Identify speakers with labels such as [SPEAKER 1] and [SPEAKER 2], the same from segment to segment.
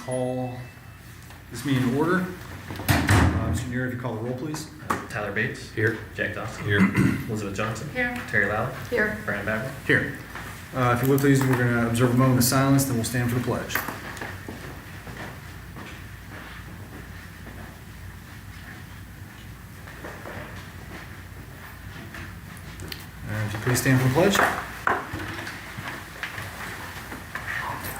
[SPEAKER 1] call this meeting to order. Mr. Neer, if you call the roll, please.
[SPEAKER 2] Tyler Bates.
[SPEAKER 3] Here.
[SPEAKER 2] Jack Dawson.
[SPEAKER 3] Here.
[SPEAKER 2] Elizabeth Johnson.
[SPEAKER 4] Here.
[SPEAKER 2] Terry Lally.
[SPEAKER 4] Here.
[SPEAKER 2] Brian Bagley.
[SPEAKER 1] Here. If you would please, we're going to observe a moment of silence, then we'll stand for the pledge. If you please stand for the pledge.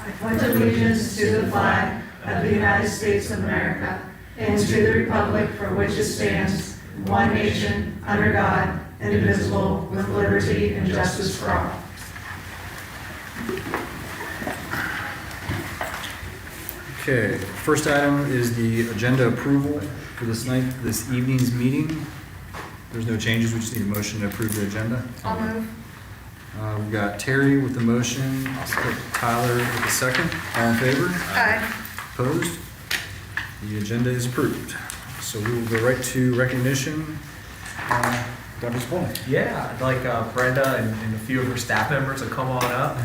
[SPEAKER 5] I pledge allegiance to the flag of the United States of America and to the republic for which it stands, one nation, under God, indivisible, with liberty and justice for all.
[SPEAKER 1] Okay, first item is the agenda approval for this evening's meeting. There's no changes, we just need a motion to approve the agenda.
[SPEAKER 4] I'll move.
[SPEAKER 1] We've got Terry with the motion, Tyler with the second. All in favor?
[SPEAKER 4] Aye.
[SPEAKER 1] Opposed? The agenda is approved. So we will go right to recognition. Dr. Spaulding.
[SPEAKER 6] Yeah, I'd like Brenda and a few of her staff members to come on up.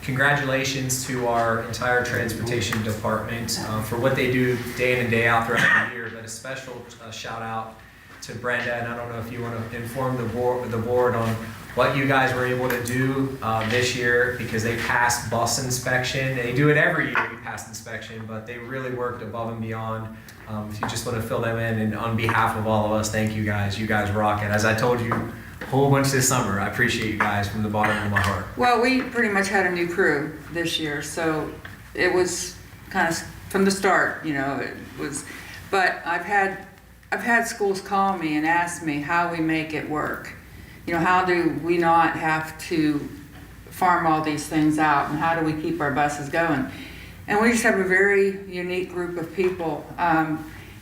[SPEAKER 6] Congratulations to our entire transportation department for what they do day in and day out throughout the year, but a special shout out to Brenda, and I don't know if you want to inform the board on what you guys were able to do this year, because they passed bus inspection. They do it every year, we pass inspection, but they really worked above and beyond. If you just want to fill them in, and on behalf of all of us, thank you guys. You guys rock it. As I told you a whole bunch this summer, I appreciate you guys from the bottom of my heart.
[SPEAKER 4] Well, we pretty much had a new crew this year, so it was kind of from the start, it was, but I've had schools call me and ask me how we make it work. How do we not have to farm all these things out, and how do we keep our buses going? And we just have a very unique group of people.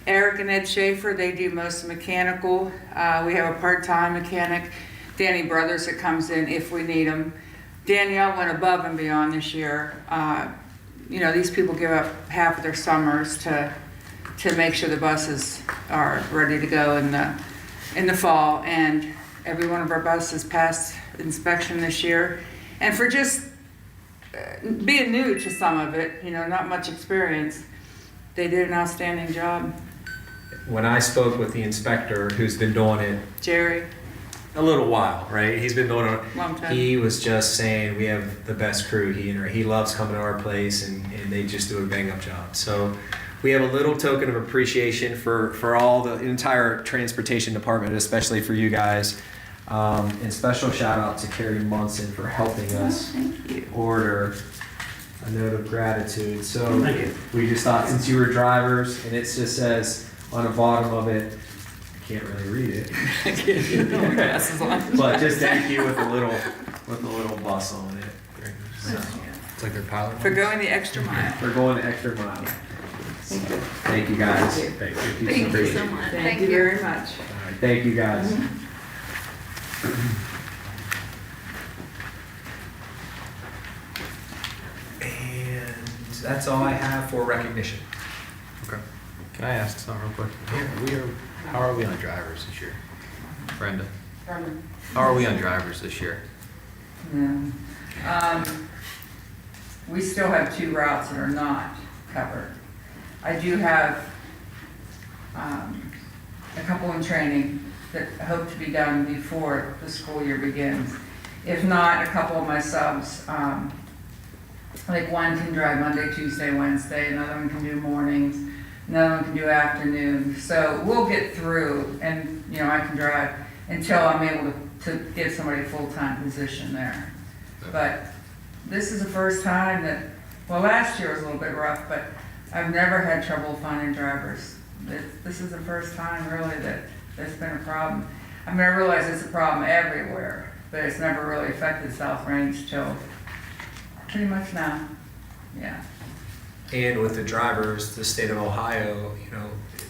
[SPEAKER 4] Eric and Ed Schaefer, they do most mechanical. We have a part-time mechanic, Danny Brothers, that comes in if we need him. Danielle went above and beyond this year. These people give up half of their summers to make sure the buses are ready to go in the fall. And every one of our buses passed inspection this year. And for just being new to some of it, not much experience, they did an outstanding job.
[SPEAKER 6] When I spoke with the inspector, who's been doing it
[SPEAKER 4] Jerry,
[SPEAKER 6] a little while, right? He's been doing it.
[SPEAKER 4] long time.
[SPEAKER 6] He was just saying we have the best crew. He loves coming to our place, and they just do a bang up job. So we have a little token of appreciation for all the entire transportation department, especially for you guys. And special shout out to Carrie Munson for helping us order a note of gratitude. So we just thought, since you were drivers, and it just says on the bottom of it, I can't really read it. But just thank you with a little bus on it. So,
[SPEAKER 1] It's like their pilot.
[SPEAKER 4] For going the extra mile.
[SPEAKER 6] we're going the extra mile. Thank you guys.
[SPEAKER 3] Thank you.
[SPEAKER 4] Thank you so much. Thank you very much.
[SPEAKER 6] All right, thank you guys. And that's all I have for recognition.
[SPEAKER 1] Okay.
[SPEAKER 3] Can I ask something real quick? How are we on drivers this year? Brenda? How are we on drivers this year?
[SPEAKER 4] Yeah. We still have 2 routes that are not covered. I do have a couple in training that hope to be done before the school year begins. If not, a couple of my subs, like one can drive Monday, Tuesday, Wednesday, another one can do mornings, another one can do afternoon. So we'll get through, and I can drive until I'm able to get somebody a full-time position there. But this is the first time that, last year was a little bit rough, but I've never had trouble finding drivers. This is the first time really that there's been a problem. I realize it's a problem everywhere, but it's never really affected South Range till pretty much now. Yeah.
[SPEAKER 6] And with the drivers, the state of Ohio,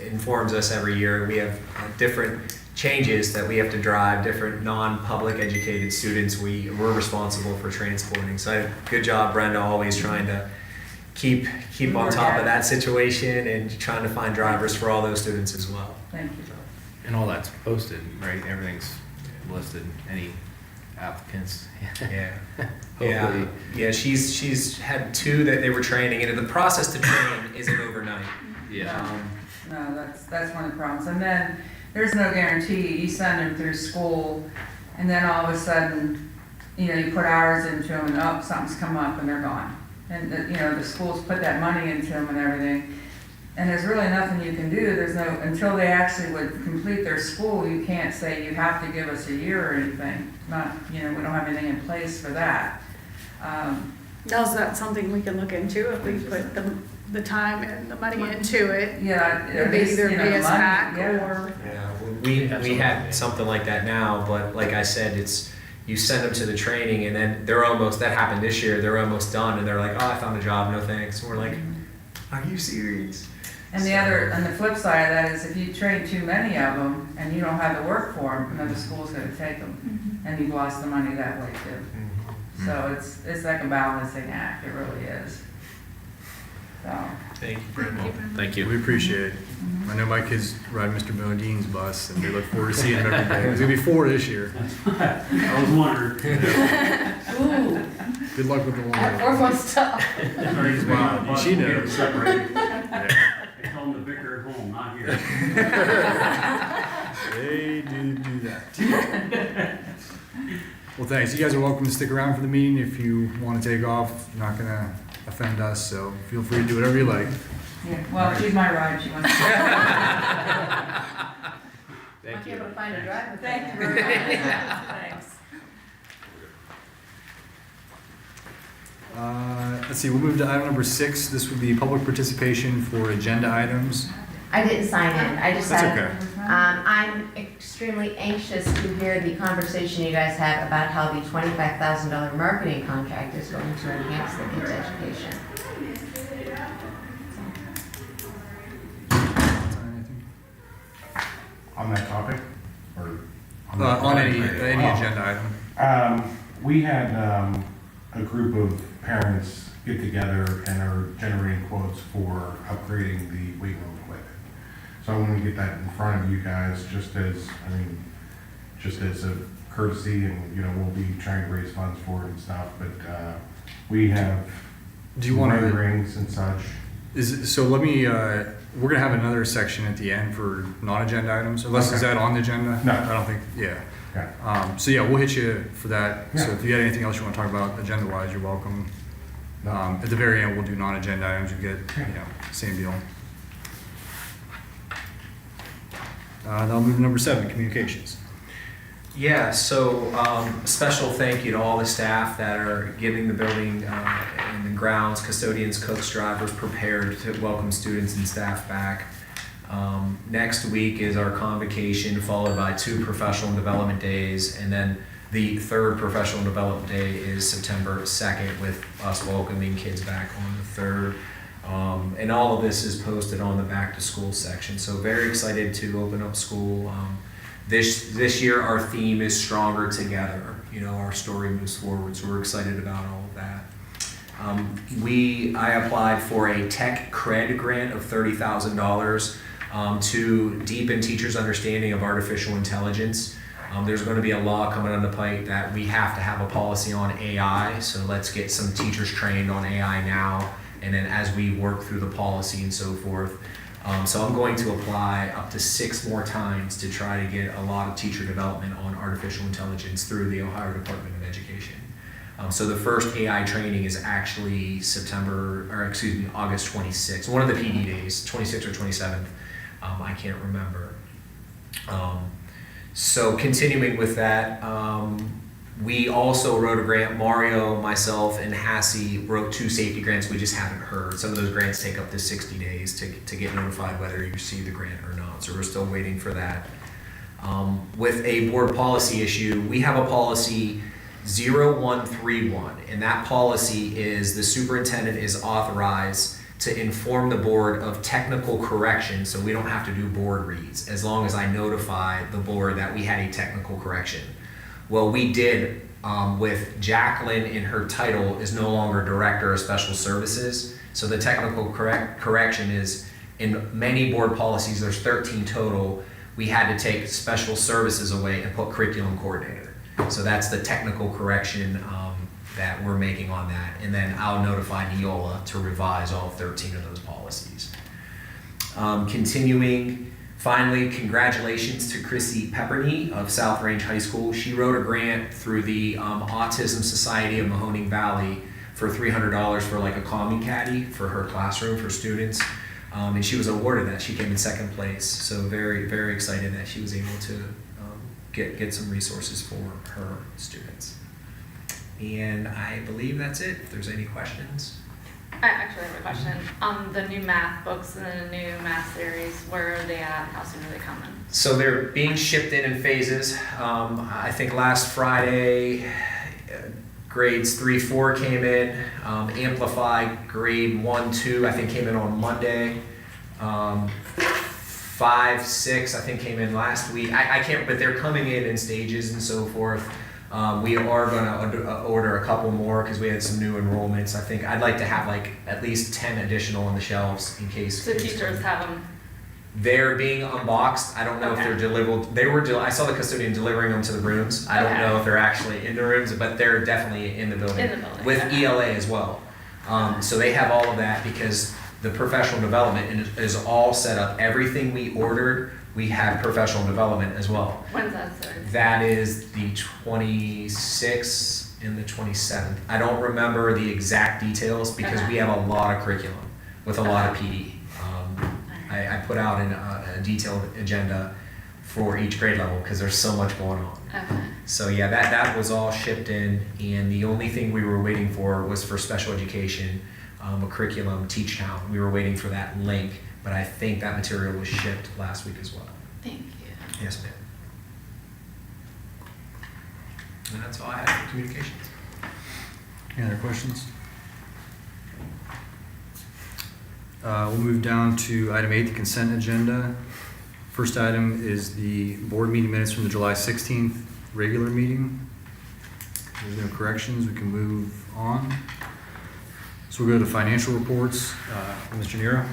[SPEAKER 6] informs us every year. We have different changes that we have to drive, different non-public educated students we're responsible for transporting. So good job, Brenda, always trying to keep on top of that situation and trying to find drivers for all those students as well.
[SPEAKER 4] Thank you.
[SPEAKER 3] And all that's posted, right? Everything's listed. applicants.
[SPEAKER 6] Yeah.
[SPEAKER 3] Hopefully.
[SPEAKER 6] Yeah, she's had 2 that they were training, and the process to train isn't overnight.
[SPEAKER 3] Yeah.
[SPEAKER 4] No, that's one of the problems. And then there's no guarantee. You send them through school, and then all of a sudden, you know, you put hours into them, and oh, something's come up, and they're gone. And the schools put that money into them and everything. And there's really nothing you can do. There's no, until they actually would complete their school, you can't say you have to give us a year or anything. Not, we don't have anything in place for that.
[SPEAKER 5] Is that something we can look into if we put the time and the money into it?
[SPEAKER 4] Yeah.
[SPEAKER 5] It'd be either
[SPEAKER 4] the
[SPEAKER 5] pay us
[SPEAKER 4] money,
[SPEAKER 5] back
[SPEAKER 4] yeah.
[SPEAKER 5] or.
[SPEAKER 6] Yeah, we had something like that now, but like I said, it's, you send them to the training, and then that happened this year, they're almost done, and they're like, oh, I found a job, no thanks. And we're like, are you serious?
[SPEAKER 4] And the flip side of that is if you train too many of them and you don't have the work for them, another school's gonna take them. And you've lost the money that way too. So it's like a balancing act, it really is. So,
[SPEAKER 6] Thank you, Brenda.
[SPEAKER 3] Thank you.
[SPEAKER 1] We appreciate it. I know my kids ride Mr. Modine's bus, and we look forward to seeing him every day. There's gonna be 4 this year.
[SPEAKER 7] I was wondering.
[SPEAKER 1] Good luck with the one.
[SPEAKER 5] Or my stuff.
[SPEAKER 1] Wow, she knows.
[SPEAKER 7] Separated.
[SPEAKER 1] Yeah.
[SPEAKER 7] They tell them the vicar at home, not here.
[SPEAKER 1] They do that. Well, thanks. You guys are welcome to stick around for the meeting if you want to take off. You're not gonna offend us, so feel free to do whatever you like.
[SPEAKER 4] yeah, well, she's my ride, she wants to.
[SPEAKER 3] Thank you.
[SPEAKER 5] Find a driver.
[SPEAKER 4] Thank you very much. Thanks.
[SPEAKER 1] Let's see, we'll move to item number 6. This would be public participation for agenda items.
[SPEAKER 8] I didn't sign in. I just
[SPEAKER 1] That's
[SPEAKER 8] had,
[SPEAKER 1] okay.
[SPEAKER 8] I'm extremely anxious to hear the conversation you guys have about how the $25,000 marketing contract is going to enhance the kids' education.
[SPEAKER 9] On that topic, or?
[SPEAKER 1] On any agenda item.
[SPEAKER 9] We had a group of parents get together and are generating quotes for upgrading the weight room equipment. So I want to get that in front of you guys, just as a courtesy, and, we'll be trying to raise funds for it and stuff, but we have
[SPEAKER 1] Do you want to?
[SPEAKER 9] renderings and such.
[SPEAKER 1] Let me, we're gonna have another section at the end for non-agenda items, unless, is
[SPEAKER 9] Okay.
[SPEAKER 1] that on the agenda?
[SPEAKER 9] No.
[SPEAKER 1] I don't think, yeah.
[SPEAKER 9] Okay.
[SPEAKER 1] So yeah, we'll hit you for that. So
[SPEAKER 9] Yeah.
[SPEAKER 1] if you had anything else you want to talk about agenda-wise, you're welcome. At the very end, we'll do non-agenda items, you get, same deal. Now move to number 7, communications.
[SPEAKER 6] Yeah, so special thank you to all the staff that are getting the building and the grounds, custodians, cooks, drivers prepared to welcome students and staff back. Next week is our convocation, followed by 2 professional development days, and then the 3rd professional development day is September 2nd, with us welcoming kids back on the 3rd. And all of this is posted on the back to school section. So very excited to open up school. This year our theme is Stronger Together. Our story moves forward, so we're excited about all of that. I applied for a tech cred grant of $30,000 to deepen teachers' understanding of artificial intelligence. There's going to be a law coming on the pike that we have to have a policy on AI, so let's get some teachers trained on AI now, and then as we work through the policy and so forth. So I'm going to apply up to 6 more times to try to get a lot of teacher development on artificial intelligence through the Ohio Department of Education. So the first AI training is actually August 26th, one of the PD days, 26th or 27th, I can't remember. So continuing with that, we also wrote a grant. Mario, myself, and Hassie wrote 2 safety grants. We just haven't heard. Some of those grants take up to 60 days to get notified whether you receive the grant or not. So we're still waiting for that. With a board policy issue, we have a policy 0131, and that policy is the superintendent is authorized to inform the board of technical correction, so we don't have to do board reads, as long as I notify the board that we had a technical correction. Well, we did with Jacqueline, in her title is no longer Director of Special Services, so the technical correction is, in many board policies, there's 13 total, we had to take Special Services away and put Curriculum Coordinator. So that's the technical correction that we're making on that. And then I'll notify Neola to revise all 13 of those policies. Continuing, finally, congratulations to Chrissy Pepperny of South Range High School. She wrote a grant through the Autism Society of Mahoning Valley for $300 for like a calming caddy for her classroom for students. And she was awarded that. She came in second place. So very, very excited that she was able to get some resources for her students. And I believe that's it. If there's any questions.
[SPEAKER 10] I actually have a question. The new math books and the new math series, where are they at? How soon are they coming?
[SPEAKER 6] So they're being shipped in phases. I think last Friday, grades 3, 4 came in. Amplify grade 1, 2, I think came in on Monday. 5, 6, I think came in last week. I can't, but they're coming in stages and so forth. We are going to order a couple more because we had some new enrollments. I think I'd like to have like at least 10 additional on the shelves in case.
[SPEAKER 10] So teachers have them.
[SPEAKER 6] They're being unboxed. I don't know if they're delivered. I saw the custodian delivering them to the rooms. I don't know if they're actually in the rooms, but they're definitely in the building.
[SPEAKER 10] In the building.
[SPEAKER 6] With ELA as well. So they have all of that because the professional development is all set up. Everything we ordered, we have professional development as well.
[SPEAKER 10] When's that started?
[SPEAKER 6] That is the 26th and the 27th. I don't remember the exact details because we have a lot of curriculum with a lot of PD. I put out a detailed agenda for each grade level because there's so much going on.
[SPEAKER 10] Okay.
[SPEAKER 6] So yeah, that was all shipped in, and the only thing we were waiting for was for special education, a curriculum, Teach Town. We were waiting for that link, but I think that material was shipped last week as well.
[SPEAKER 10] Thank you.
[SPEAKER 6] Yes, ma'am. And that's all I have for communications.
[SPEAKER 1] Any other questions? We'll move down to item 8, the consent agenda. First item is the board meeting minutes from the July 16th regular meeting. If there's no corrections, we can move on. So we'll go to financial reports. Mr. Nero?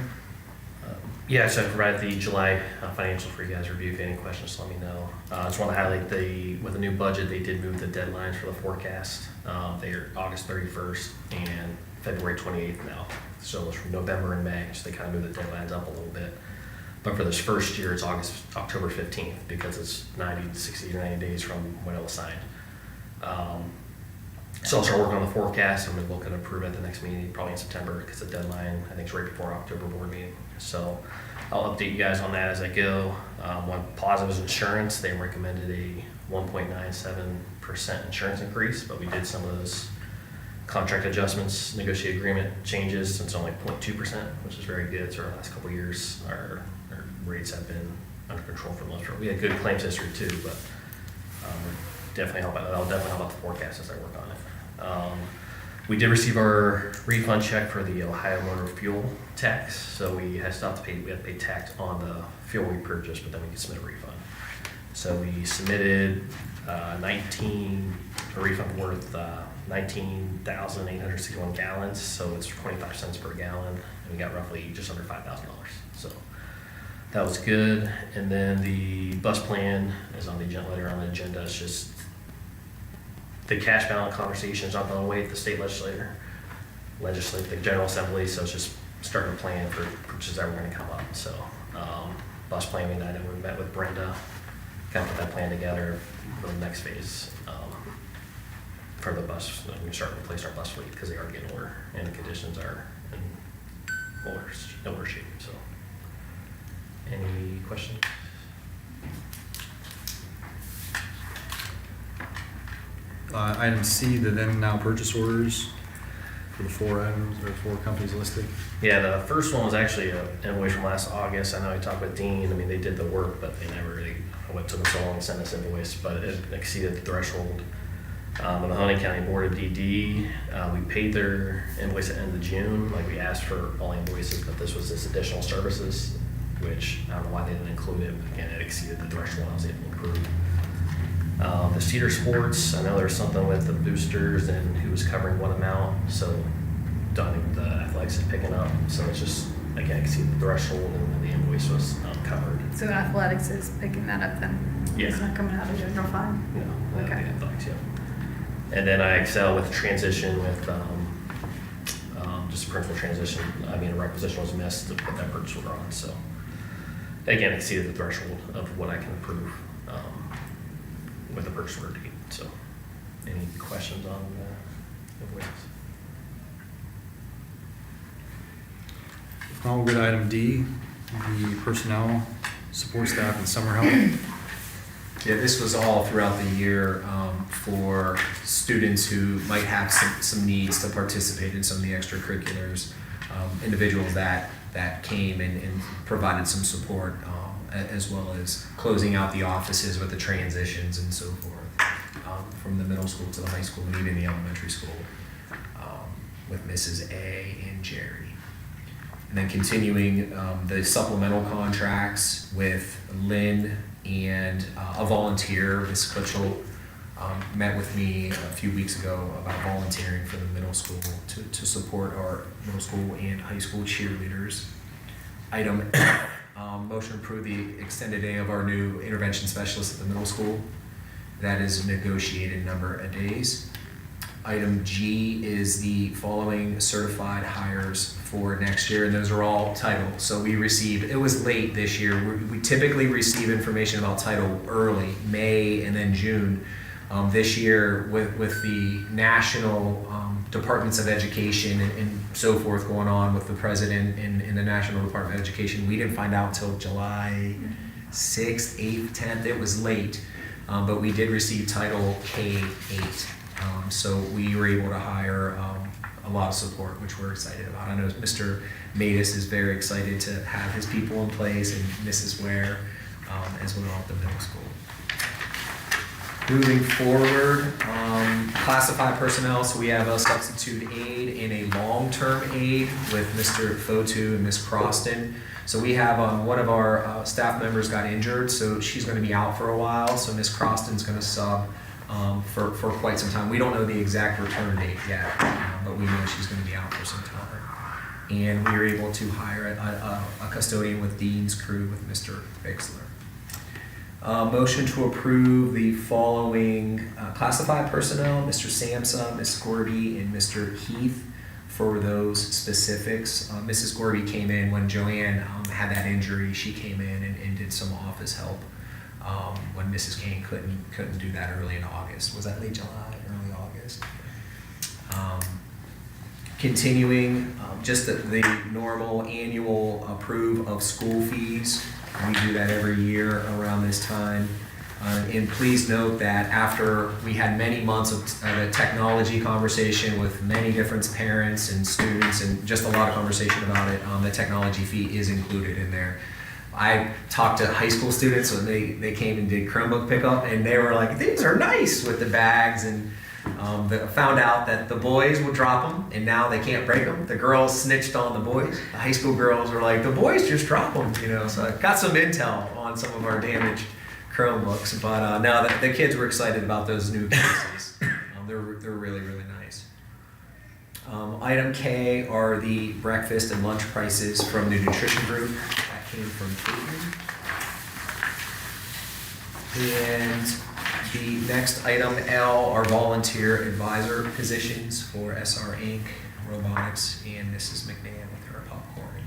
[SPEAKER 2] Yeah, so I provided the July financials for you guys to review. If you have any questions, let me know. I just want to highlight with the new budget, they did move the deadlines for the forecast. They are August 31st and February 28th now. So it's from November and May, so they kind of moved the deadlines up a little bit. But for this first year, it's October 15th because it's 60 or 90 days from when it was signed. So I'll start working on the forecast and we're looking to approve at the next meeting, probably in September, because the deadline, I think, is right before October board meeting. So I'll update you guys on that as I go. One positive is insurance. They recommended a 1.97% insurance increase, but we did some of those contract adjustments, negotiated agreement changes, since only 0.2%, which is very good. So our last couple of years, our rates have been under control for the most part. We had good claims history too, but that'll definitely help out the forecast as I work on it. We did receive our refund check for the Ohio Motor Fuel tax, so we had to pay tax on the fuel we purchased, but then we could submit a refund. So we submitted a refund worth 19,861 gallons, so it's 25 cents per gallon, and we got roughly just under $5,000. So that was good. And then the bus plan is on the agenda later on the agenda. It's just the cash balance conversation is not going away at the state legislature, the General Assembly, so it's just starting to plan for purchases that were going to come up. So bus planning night, and we met with Brenda, kind of put that plan together for the next phase for the bus. We can start to replace our bus fleet because they are getting older and the conditions are in older shape. So any questions?
[SPEAKER 1] Item C, the then and now purchase orders for the 4 items or 4 companies listed.
[SPEAKER 2] Yeah, the first one was actually an invoice from last August. I know I talked with Dean. I mean, they did the work, but they never really went to them so long to send us invoice, but it exceeded the threshold. The Mahoning County Board of DD, we paid their invoice at the end of June. Like, we asked for all invoices, but this was this additional services, which I don't know why they didn't include it, but again, it exceeded the threshold I was able to approve. The Cedar Sports, I know there's something with the boosters and who was covering what amount, so the athletics is picking up, so it's just again, exceeded the threshold, and then the invoice was covered.
[SPEAKER 5] So athletics is picking that up then?
[SPEAKER 2] Yeah.
[SPEAKER 5] It's not coming out of general fund?
[SPEAKER 2] Yeah,
[SPEAKER 5] Okay.
[SPEAKER 2] yeah, thanks, yeah. And then I excel with transition with, just a principal transition. I mean, a requisition was missed to put that purchase order on, so. Again, exceeded the threshold of what I can approve, with the purchase order date, so. Any questions on, invoices?
[SPEAKER 1] If not, we'll go to item D, the personnel, support staff, and summer help.
[SPEAKER 6] Yeah, this was all throughout the year for students who might have some needs to participate in some of the extracurriculars, individuals that came and provided some support, as well as closing out the offices with the transitions and so forth, from the middle school to the high school and even the elementary school, with Mrs. A and Jerry. And then continuing the supplemental contracts with Lynn and a volunteer, Ms. Kutchell, met with me a few weeks ago about volunteering for the middle school to support our middle school and high school cheerleaders. Item motion to approve the extended day of our new intervention specialist at the middle school. That is a negotiated number of days. Item G is the following certified hires for next year, and those are all title. So we received, it was late this year, we typically receive information about title early, May and then June. This year, with the national departments of education and so forth going on with the president and the National Department of Education, we didn't find out till July 6th, 8th, 10th. It was late, but we did receive title K-8. So we were able to hire a lot of support, which we're excited about. I know Mr. Matus is very excited to have his people in place, and Mrs. Ware as well at the middle school. Moving forward, classified personnel, so we have a substitute aide and a long-term aide with Mr. Fotu and Ms. Croston. So we have one of our staff members got injured, so she's going to be out for a while, so Ms. Croston's going to sub for quite some time. We don't know the exact return date yet, but we know she's going to be out for some time. And we were able to hire a custodian with Dean's crew with Mr. Bixler. Motion to approve the following classified personnel, Mr. Samsa, Ms. Gorby, and Mr. Heath for those specifics. Mrs. Gorby came in when Joanne had that injury. She came in and did some office help when Mrs. Kane couldn't do that early in August. Was that late July, early August? Continuing, just the normal annual approve of school fees. We do that every year around this time. And please note that after we had many months of a technology conversation with many different parents and students and just a lot of conversation about it, the technology fee is included in there. I talked to high school students when they came and did Chromebook pickup, and they were like, these are nice with the bags, and found out that the boys would drop them and now they can't break them. The girls snitched on the boys. The high school girls were like, the boys just drop them, you know. So I got some intel on some of our damaged Chromebooks, but now the kids were excited about those new cases. They're really, really nice. Item K are the breakfast and lunch prices from the nutrition group. That came from Caitlin. And the next item, L, are volunteer advisor positions for SR Inc., Robotics, and Mrs. McNair with her popcorn.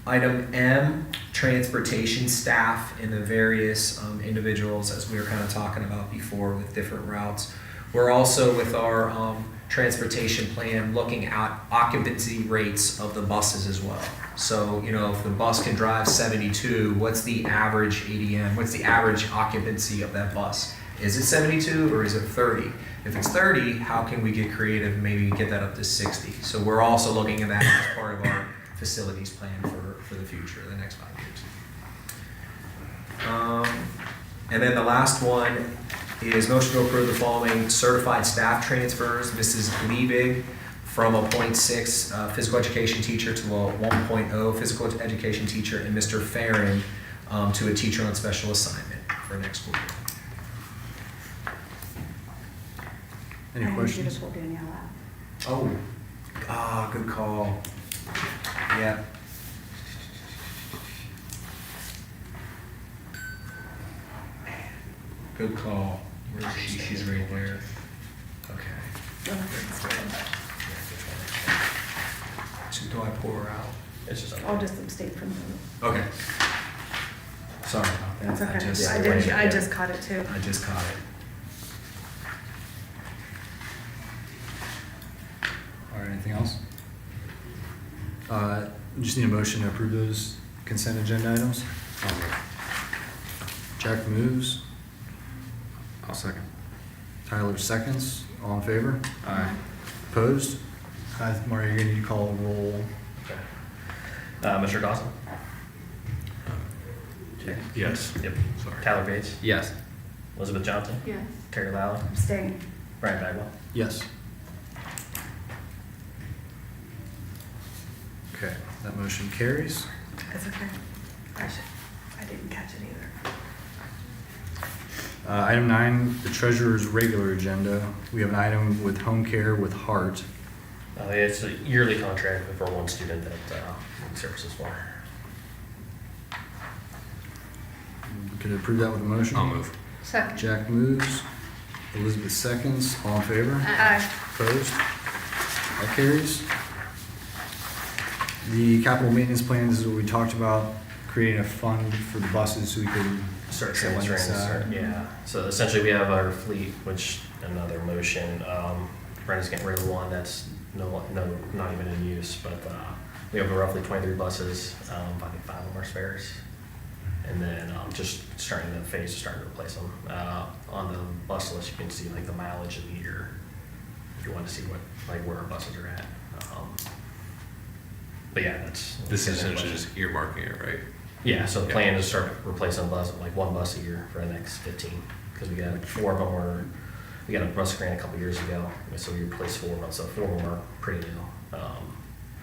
[SPEAKER 6] Item M, transportation staff and the various individuals, as we were kind of talking about before with different routes. We're also, with our transportation plan, looking at occupancy rates of the buses as well. So, you know, if the bus can drive 72, what's the average ADM? What's the average occupancy of that bus? Is it 72 or is it 30? If it's 30, how can we get creative and maybe get that up to 60? So we're also looking at that as part of our facilities plan for the future, the next 5 years. And then the last one is motion to approve the following certified staff transfers. Mrs. Liebig from a 0.6 physical education teacher to a 1.0 physical education teacher, and Mr. Farron to a teacher on special assignment for next school year.
[SPEAKER 1] Any questions?
[SPEAKER 5] Pull Danielle out.
[SPEAKER 6] Oh, good call. Yeah. Good call. Where's she? She's right there. Okay. So do I pull her out?
[SPEAKER 2] It's just.
[SPEAKER 5] I'll just abstain from the vote.
[SPEAKER 6] Okay. Sorry about that.
[SPEAKER 5] That's okay.
[SPEAKER 6] just-
[SPEAKER 5] I just caught it too.
[SPEAKER 6] I just caught it.
[SPEAKER 1] All right, anything else? Just need a motion to approve those consent agenda items. Jack moves.
[SPEAKER 3] I'll second.
[SPEAKER 1] Tyler seconds. All in favor?
[SPEAKER 3] Aye.
[SPEAKER 1] Opposed? Mario, you're gonna need to call a roll.
[SPEAKER 2] Okay. Mr. Dawson?
[SPEAKER 3] Yes.
[SPEAKER 2] Yep.
[SPEAKER 3] Sorry.
[SPEAKER 2] Tyler Bates?
[SPEAKER 3] Yes.
[SPEAKER 2] Elizabeth Johnson?
[SPEAKER 5] Yes.
[SPEAKER 2] Terry Lally?
[SPEAKER 5] Abstain.
[SPEAKER 2] Brian Bagwell?
[SPEAKER 1] Yes. Okay, that motion carries.
[SPEAKER 5] That's okay. I didn't catch it either.
[SPEAKER 1] Item 9, the treasurer's regular agenda. We have an item with home care with Heart.
[SPEAKER 2] It's a yearly contract for one student that services for.
[SPEAKER 1] Could I approve that with a motion?
[SPEAKER 3] I'll move.
[SPEAKER 10] Second.
[SPEAKER 1] Jack moves. Elizabeth seconds. All in favor?
[SPEAKER 10] Aye.
[SPEAKER 1] Opposed? That carries. The capital maintenance plan, this is what we talked about, creating a fund for the buses so we can
[SPEAKER 2] Start
[SPEAKER 1] set one
[SPEAKER 2] transferring,
[SPEAKER 1] aside.
[SPEAKER 2] yeah. So essentially, we have our fleet, which another motion. Brenda's getting rid of one that's not even in use, but we have roughly 23 buses. I think 5 of them are spares, and then just starting the phase to start to replace them. On the bus list, you can see like the mileage of the year, if you want to see what where our buses are at. But yeah, that's
[SPEAKER 3] This is essentially just earmarking it, right?
[SPEAKER 2] yeah, so the plan is to start replacing one bus a year for the next 15, because we got 4 of them we got a bus grant a couple years ago, so we replaced 4 of them, so 4 of them are pretty new.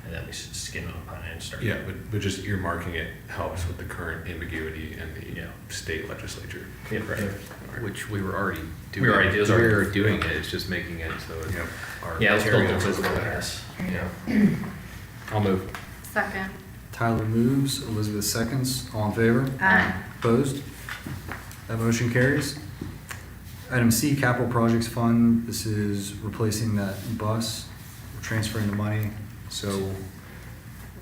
[SPEAKER 2] And then we should just get on a plan and start.
[SPEAKER 3] Yeah, but just earmarking it helps with the current ambiguity in the state legislature.
[SPEAKER 2] Yeah, right.
[SPEAKER 3] Which we were already doing.
[SPEAKER 2] We already do-
[SPEAKER 3] We were doing it, it's just making it so it's our
[SPEAKER 2] Yeah, it's built
[SPEAKER 3] carryover
[SPEAKER 2] into
[SPEAKER 3] is
[SPEAKER 2] the
[SPEAKER 3] what it
[SPEAKER 2] forecast.
[SPEAKER 3] is.
[SPEAKER 2] Yeah.
[SPEAKER 3] I'll move.
[SPEAKER 10] Second.
[SPEAKER 1] Tyler moves. Elizabeth seconds. All in favor?
[SPEAKER 10] Aye.
[SPEAKER 1] Opposed? That motion carries. Item C, capital projects fund. This is replacing that bus. We're transferring the money. So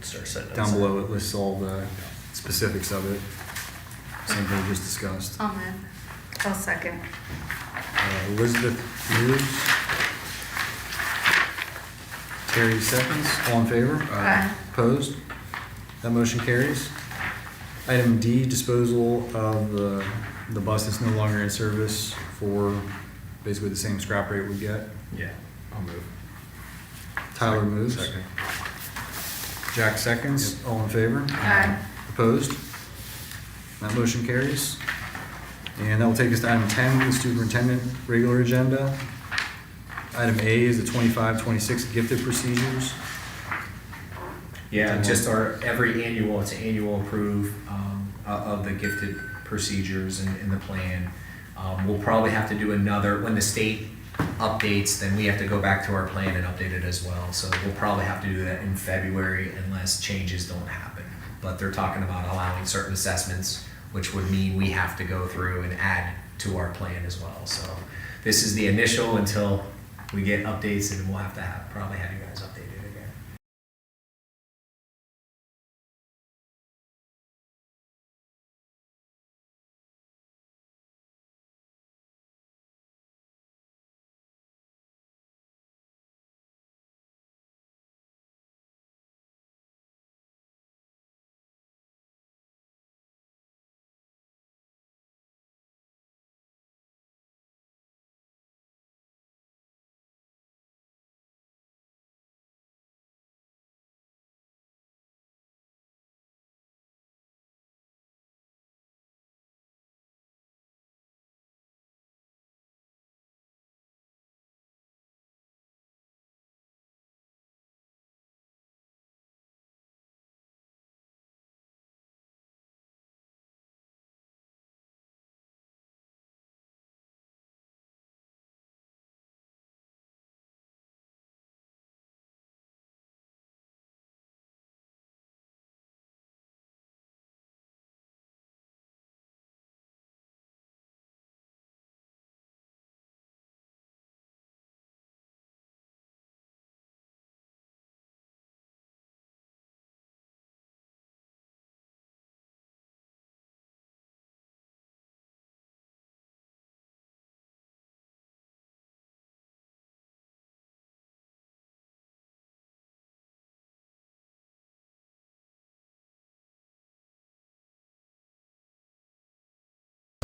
[SPEAKER 2] Start setting
[SPEAKER 1] down
[SPEAKER 2] aside.
[SPEAKER 1] below it lists all the specifics of it. Same thing we just discussed.
[SPEAKER 10] I'll move.
[SPEAKER 5] I'll second.
[SPEAKER 1] Elizabeth moves. Terry seconds. All in favor?
[SPEAKER 10] Aye.
[SPEAKER 1] Opposed? That motion carries. Item D, disposal of the bus that's no longer in service for basically the same scrap rate we get.
[SPEAKER 2] Yeah.
[SPEAKER 3] I'll move.
[SPEAKER 1] Tyler moves.
[SPEAKER 3] Second.
[SPEAKER 1] Jack seconds. All in favor?
[SPEAKER 10] Aye.
[SPEAKER 1] Opposed? That motion carries. And that will take us to item 10, the superintendent regular agenda. Item A is the 25-26 gifted procedures.
[SPEAKER 6] Yeah, just every annual, it's an annual approve of the gifted procedures in the plan. We'll probably have to do another, when the state updates, then we have to go back to our plan and update it as well. So we'll probably have to do that in February unless changes don't happen. But they're talking about allowing certain assessments, which would mean we have to go through and add to our plan as well. So this is the initial until we get updates, and we'll have to probably have you guys update.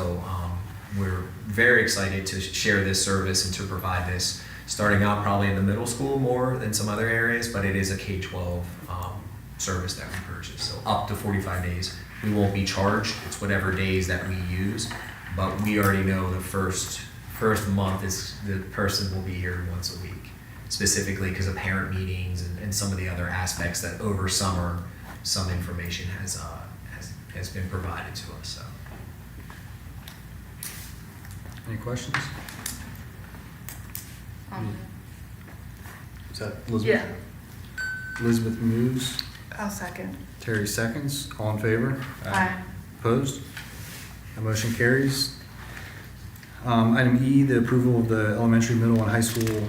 [SPEAKER 6] So we're very excited to share this service and to provide this, starting out probably in the middle school more than some other areas, but it is a K-12 service that we purchase. So up to 45 days. We won't be charged. It's whatever days that we use, but we already know the first month is the person will be here once a week, specifically because of parent meetings and some of the other aspects that over summer some information has been provided to us. So.
[SPEAKER 1] Any questions?
[SPEAKER 10] Um,
[SPEAKER 1] Is that Elizabeth?
[SPEAKER 10] Yeah.
[SPEAKER 1] Elizabeth moves,
[SPEAKER 5] I'll second.
[SPEAKER 1] Terry seconds, all in favor?
[SPEAKER 5] Aye.
[SPEAKER 1] Opposed? That motion carries. Item E, the approval of the elementary, middle, and high school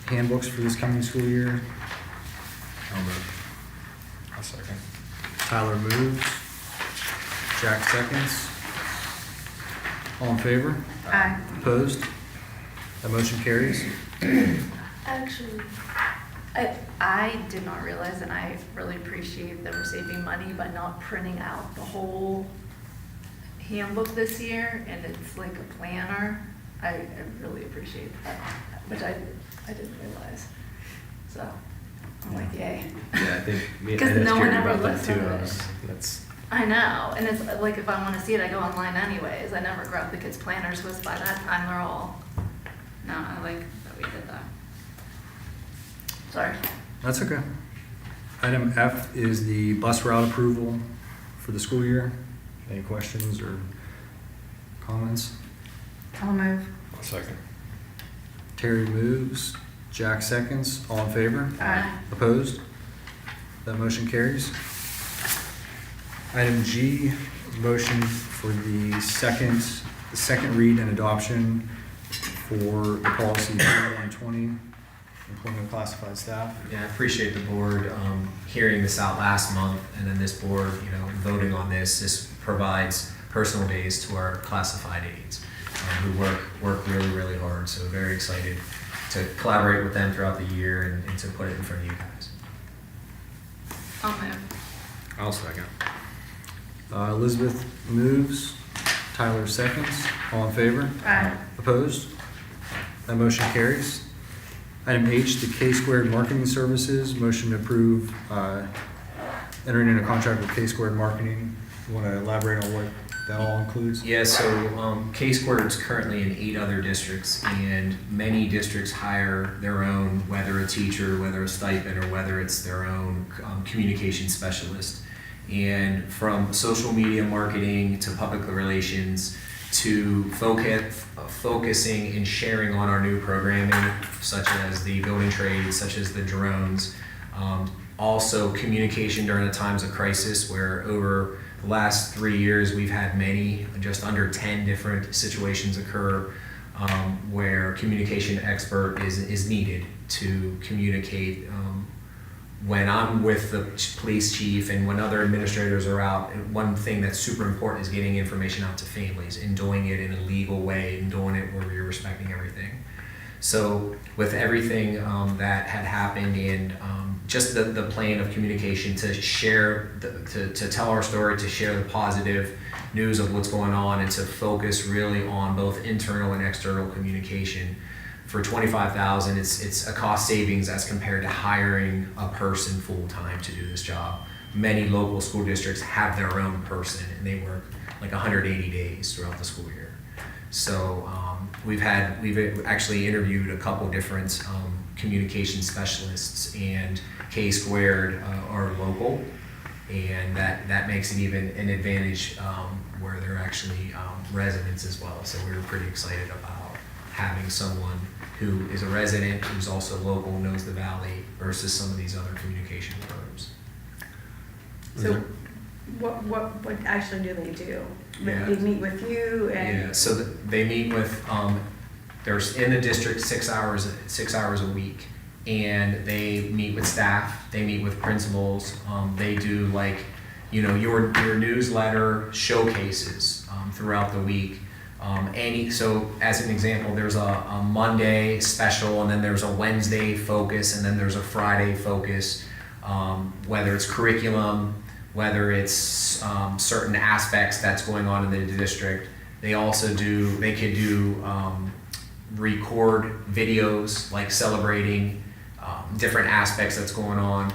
[SPEAKER 1] handbooks for this coming school year.
[SPEAKER 3] I'll move. I'll second.
[SPEAKER 1] Tyler moves, Jack seconds. All in favor?
[SPEAKER 5] Aye.
[SPEAKER 1] Opposed? That motion carries.
[SPEAKER 10] Actually, I did not realize, and I really appreciate that we're saving money by not printing out the whole handbook this year, and it's like a planner. I really appreciate that, which I didn't realize. So, I'm like, yay.
[SPEAKER 3] Yeah, I think me
[SPEAKER 10] Because
[SPEAKER 3] and
[SPEAKER 10] no one
[SPEAKER 3] Jeremy
[SPEAKER 10] ever
[SPEAKER 3] about that
[SPEAKER 10] looks
[SPEAKER 3] too.
[SPEAKER 10] at it.
[SPEAKER 3] That's
[SPEAKER 10] I know, and it's like if I want to see it, I go online anyways. I never grab the kids' planners, because by that time they're all, no, I like that we did that. Sorry.
[SPEAKER 1] That's okay. Item F is the bus route approval for the school year. Any questions or comments?
[SPEAKER 5] I'll move.
[SPEAKER 3] I'll second.
[SPEAKER 1] Terry moves, Jack seconds, all in favor?
[SPEAKER 5] Aye.
[SPEAKER 1] Opposed? That motion carries. Item G, motion for the second read and adoption for the policy 120, employment of classified staff.
[SPEAKER 6] Yeah, I appreciate the board hearing this out last month, and then this board, voting on this. This provides personal days to our classified aides who work really, really hard. So very excited to collaborate with them throughout the year and to put it in front of you guys.
[SPEAKER 10] I'll move.
[SPEAKER 3] I'll second.
[SPEAKER 1] Elizabeth moves, Tyler seconds, all in favor?
[SPEAKER 5] Aye.
[SPEAKER 1] Opposed? That motion carries. Item H, the K-Squared Marketing Services, motion to approve entering into a contract with K-Squared Marketing. You want to elaborate on what that all includes?
[SPEAKER 6] Yeah, so K-Squared is currently in 8 other districts, and many districts hire their own, whether a teacher, whether a stipend, or whether it's their own communication specialist. And from social media marketing to public relations to focusing and sharing on our new programming, such as the building trades, such as the drones. Also communication during the times of crisis, where over the last 3 years we've had just under 10 different situations occur where communication expert is needed to communicate. When I'm with the police chief and when other administrators are out, one thing that's super important is getting information out to families and doing it in a legal way and doing it where you're respecting everything. So with everything that had happened and just the plane of communication to share, to tell our story, to share the positive news of what's going on and to focus really on both internal and external communication. For $25,000, it's a cost savings as compared to hiring a person full-time to do this job. Many local school districts have their own person and they work like 180 days throughout the school year. So we've actually interviewed a couple different communication specialists, and K-Squared are local, and that makes it even an advantage where they're actually residents as well. So we were pretty excited about having someone who is a resident, who's also local, knows the valley, versus some of these other communication firms.
[SPEAKER 5] So what actually do they do?
[SPEAKER 6] Yeah.
[SPEAKER 5] They meet with you and?
[SPEAKER 6] Yeah, so they meet with, there's in the district 6 hours a week, and they meet with staff, they meet with principals, they do your newsletter showcases throughout the week. So as an example, there's a Monday special, and then there's a Wednesday focus, and then there's a Friday focus, whether it's curriculum, whether it's certain aspects that's going on in the district. They could do record videos like celebrating different aspects that's going on.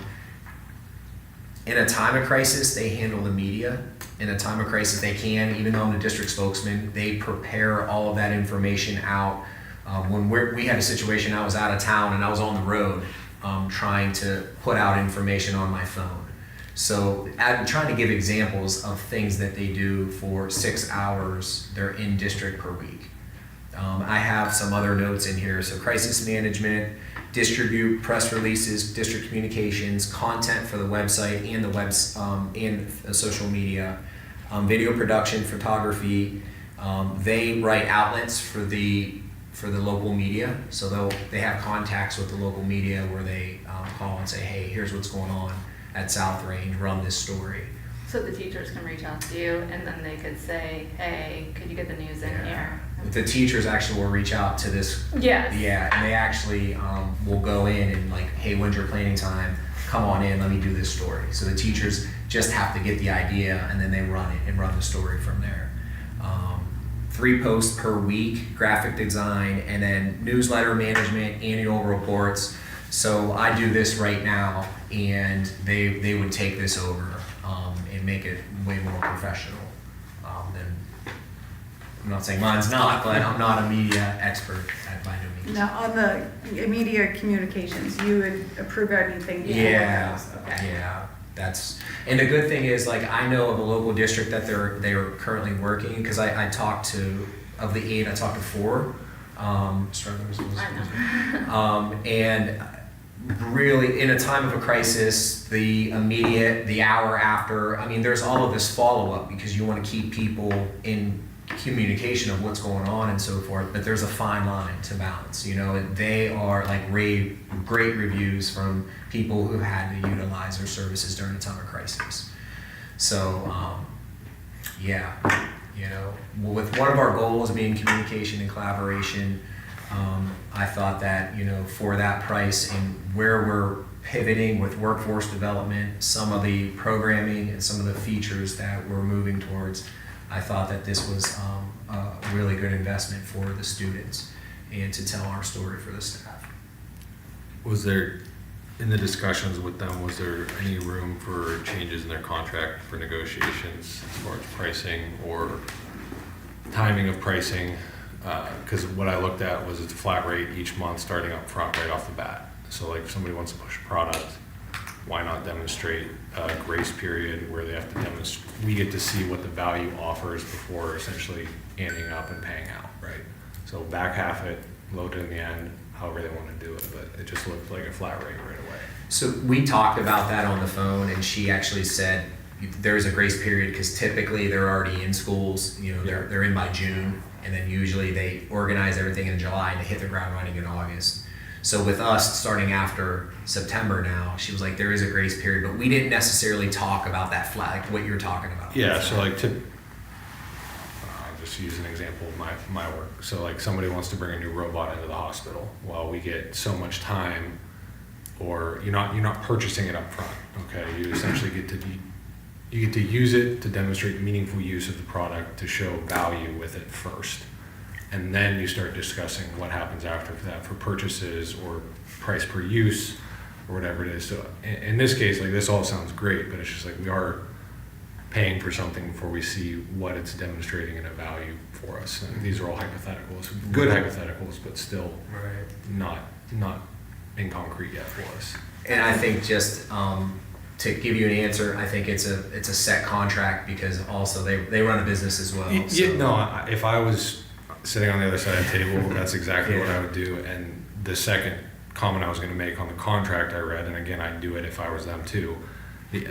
[SPEAKER 6] In a time of crisis, they handle the media. In a time of crisis, they can, even though I'm the district spokesman, they prepare all of that information out. When we had a situation, I was out of town and I was on the road trying to put out information on my phone. So I'm trying to give examples of things that they do for 6 hours. They're in district per week. I have some other notes in here. So crisis management, distribute press releases, district communications, content for the website and and social media, video production, photography. They write outlets for the local media. So they have contacts with the local media where they call and say, hey, here's what's going on at South Range, run this story.
[SPEAKER 10] So the teachers can reach out to you and then they could say, hey, could you get the news in here?
[SPEAKER 6] The teachers actually will reach out to this.
[SPEAKER 10] Yes.
[SPEAKER 6] Yeah, and they actually will go in and like, hey, when's your planning time? Come on in, let me do this story. So the teachers just have to get the idea and then they run it and run the story from there. 3 posts per week, graphic design, and then newsletter management, annual reports. So I do this right now and they would take this over and make it way more professional than, I'm not saying mine's not, but I'm not a media expert by no means.
[SPEAKER 5] Now, on the media communications, you would approve anything before
[SPEAKER 6] Yeah,
[SPEAKER 5] those? Okay.
[SPEAKER 6] yeah, and the good thing is, like, I know of a local district that they are currently working, because I talked to, of the 8, I talked to 4. And really, in a time of a crisis, the immediate, the hour after, I mean, there's all of this follow-up because you want to keep people in communication of what's going on and so forth, but there's a fine line to balance, and they are like great reviews from people who had to utilize their services during a time of crisis. So, with one of our goals being communication and collaboration, I thought that, for that price and where we're pivoting with workforce development, some of the programming and some of the features that we're moving towards, I thought that this was a really good investment for the students and to tell our story for the staff.
[SPEAKER 11] Was there, in the discussions with them, was there any room for changes in their contract for negotiations as far as pricing or timing of pricing? Because what I looked at was it's a flat rate each month starting up front right off the bat. So like if somebody wants to push a product, why not demonstrate a grace period where they have to demonstrate, we get to see what the value offers before essentially ending up and paying out, right? So back half it, load it in the end, however they want to do it, but it just looked like a flat rate right away.
[SPEAKER 6] So we talked about that on the phone, and she actually said there's a grace period because typically they're already in schools, they're in by June, and then usually they organize everything in July and they hit the ground running in August. So with us starting after September now, she was like, there is a grace period, but we didn't necessarily talk about that flat, like what you're talking about.
[SPEAKER 11] Yeah, so like I'll just use an example of my work. So like somebody wants to bring a new robot into the hospital. Well, we get so much time, or you're not purchasing it up front, okay? You essentially get to use it to demonstrate meaningful use of the product, to show value with it first. And then you start discussing what happens after that for purchases or price per use or whatever it is. So in this case, like this all sounds great, but it's just like we are paying for something before we see what it's demonstrating in a value for us. And these are all hypotheticals, good hypotheticals, but still not in concrete yet for us.
[SPEAKER 6] And I think just to give you an answer, I think it's a set contract because also they run a business as well.
[SPEAKER 11] Yeah, no, if I was sitting on the other side of the table, that's exactly what I would do. And the second comment I was going to make on the contract I read, and again, I'd do it if I was them too, the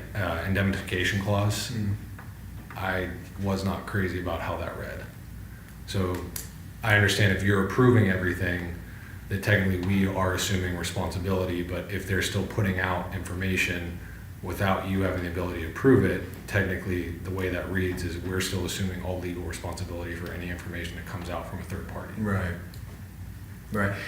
[SPEAKER 11] indemnification clause, I was not crazy about how that read. So I understand if you're approving everything, that technically we are assuming responsibility, but if they're still putting out information without you having the ability to prove it, technically the way that reads is we're still assuming all legal responsibility for any information that comes out from a third party.
[SPEAKER 6] Right.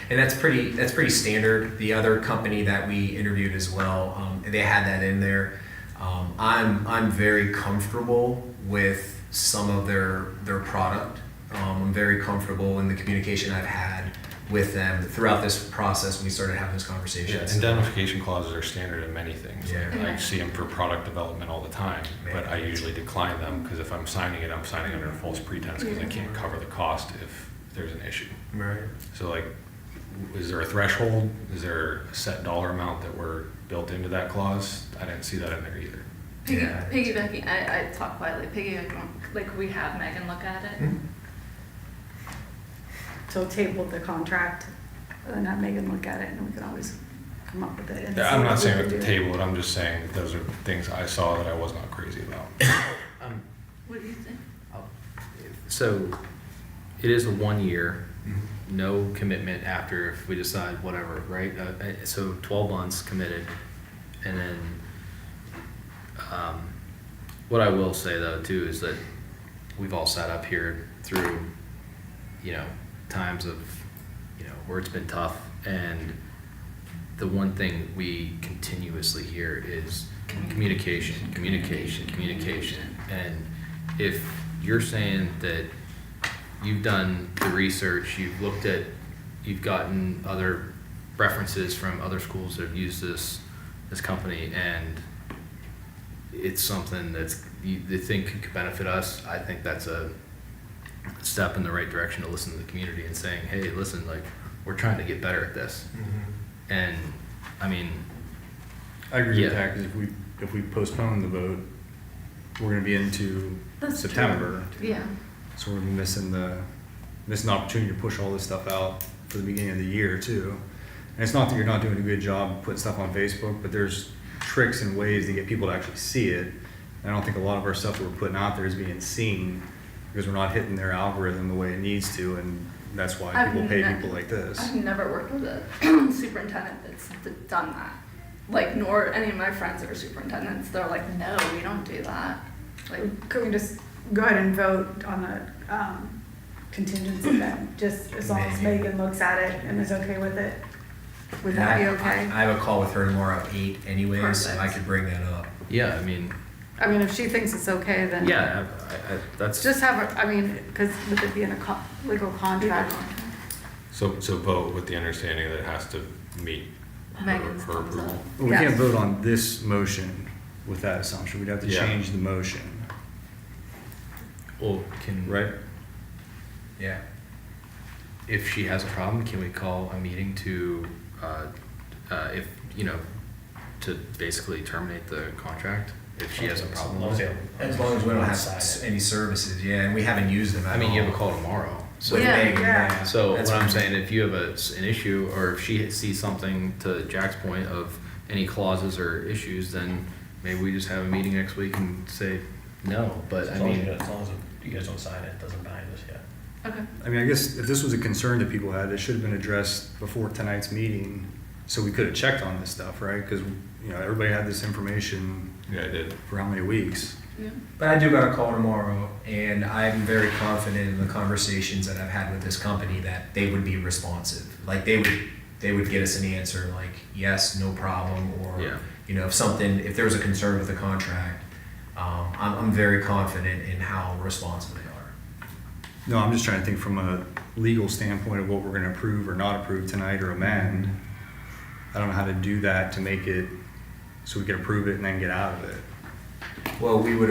[SPEAKER 6] And that's pretty standard. The other company that we interviewed as well, they had that in there. I'm very comfortable with some of their product. I'm very comfortable in the communication I've had with them throughout this process when we started having those
[SPEAKER 11] Yeah,
[SPEAKER 6] conversations.
[SPEAKER 11] indemnification clauses are standard in many things. Like,
[SPEAKER 6] Yeah.
[SPEAKER 11] I see them for product development all the time, but I usually decline them because if I'm signing it, I'm signing under a false pretense because I can't cover the cost if there's an issue.
[SPEAKER 6] Right.
[SPEAKER 11] So like, is there a threshold? Is there a set dollar amount that were built into that clause? I didn't see that in there either.
[SPEAKER 6] Yeah.
[SPEAKER 10] Piggybacking, I talk quietly, piggybacking, like we have Megan look at it.
[SPEAKER 6] Mhm.
[SPEAKER 5] So table the contract, and then have Megan look at it, and we can always come up with it. and
[SPEAKER 11] Yeah,
[SPEAKER 5] see
[SPEAKER 11] I'm
[SPEAKER 5] what
[SPEAKER 11] not
[SPEAKER 5] we
[SPEAKER 11] saying
[SPEAKER 5] can
[SPEAKER 11] at the
[SPEAKER 5] do.
[SPEAKER 11] table it, I'm just saying that those are things I saw that I was not crazy about.
[SPEAKER 10] What do you think?
[SPEAKER 3] So it is a 1 year, no commitment after if we decide whatever, right? So 12 months committed. And then, what I will say though too is that we've all sat up here through, times of, where it's been tough. And the one thing we continuously hear is communication. And if you're saying that you've done the research, you've gotten other references from other schools that have used this company, and it's something they think could benefit us, I think that's a step in the right direction to listen to the community and saying, hey, listen, like, we're trying to get better at this. And, I mean,
[SPEAKER 1] I agree with
[SPEAKER 3] Yeah.
[SPEAKER 1] that, because if we postpone the vote, we're gonna be into
[SPEAKER 10] That's true.
[SPEAKER 1] September.
[SPEAKER 10] Yeah.
[SPEAKER 1] So we're missing the opportunity to push all this stuff out for the beginning of the year too. And it's not that you're not doing a good job putting stuff on Facebook, but there's tricks and ways to get people to actually see it. And I don't think a lot of our stuff that we're putting out there is being seen because we're not hitting their algorithm the way it needs to, and that's why
[SPEAKER 10] I've
[SPEAKER 1] people pay
[SPEAKER 10] ne-
[SPEAKER 1] people like this.
[SPEAKER 10] I've never worked with a superintendent that's done that. Like, nor any of my friends that are superintendents, they're like, no, we don't do that. Like,
[SPEAKER 5] Could we just go ahead and vote on the contingency then, just as long as
[SPEAKER 6] Megan.
[SPEAKER 5] Megan looks at it and is okay with it? Would
[SPEAKER 6] And
[SPEAKER 5] that be
[SPEAKER 6] I
[SPEAKER 5] okay?
[SPEAKER 6] have a call with her tomorrow at 8 anyways, so I
[SPEAKER 10] Perfect.
[SPEAKER 6] could bring that up.
[SPEAKER 3] yeah, I mean,
[SPEAKER 5] I mean, if she thinks it's okay, then.
[SPEAKER 3] yeah, that's.
[SPEAKER 5] Just have, because with it being a legal contract.
[SPEAKER 11] So vote with the understanding that it has to meet her
[SPEAKER 10] Megan's
[SPEAKER 11] her
[SPEAKER 10] thumbs
[SPEAKER 11] approval.
[SPEAKER 10] up.
[SPEAKER 1] Well, we
[SPEAKER 5] Yes.
[SPEAKER 1] can't vote on this motion with that assumption. We'd have to
[SPEAKER 11] Yeah.
[SPEAKER 1] change the motion,
[SPEAKER 3] Well,
[SPEAKER 1] right?
[SPEAKER 6] Yeah.
[SPEAKER 3] if she has a problem, can we call a meeting to, to basically terminate the contract? If she has a problem with it?
[SPEAKER 6] As long as we don't have
[SPEAKER 2] Sign it.
[SPEAKER 6] any services, yeah, and we haven't used them at all.
[SPEAKER 3] I mean, you have a call tomorrow, so.
[SPEAKER 6] With
[SPEAKER 10] Yeah.
[SPEAKER 6] Megan,
[SPEAKER 5] Yeah.
[SPEAKER 3] So
[SPEAKER 6] That's
[SPEAKER 3] what I'm
[SPEAKER 6] fine.
[SPEAKER 3] saying, if you have an issue, or if she sees something, to Jack's point, of any clauses or issues, then maybe we just have a meeting next week and say no, but I
[SPEAKER 2] As long
[SPEAKER 3] mean,
[SPEAKER 2] as you guys don't sign it, it doesn't bind us yet.
[SPEAKER 10] okay.
[SPEAKER 1] I mean, I guess if this was a concern that people had, it should have been addressed before tonight's meeting, so we could have checked on this stuff, right? Because, everybody had this information
[SPEAKER 11] Yeah, I did.
[SPEAKER 1] for how many weeks?
[SPEAKER 10] Yeah.
[SPEAKER 6] But I do got a call tomorrow, and I'm very confident in the conversations that I've had with this company that they would be responsive. Like, they would get us an answer like, yes, no problem, or,
[SPEAKER 3] Yeah.
[SPEAKER 6] if there was a concern with the contract, I'm very confident in how responsive they are.
[SPEAKER 1] No, I'm just trying to think from a legal standpoint of what we're gonna approve or not approve tonight or amend. I don't know how to do that to make it, so we can approve it and then get out of it.
[SPEAKER 6] Well, we would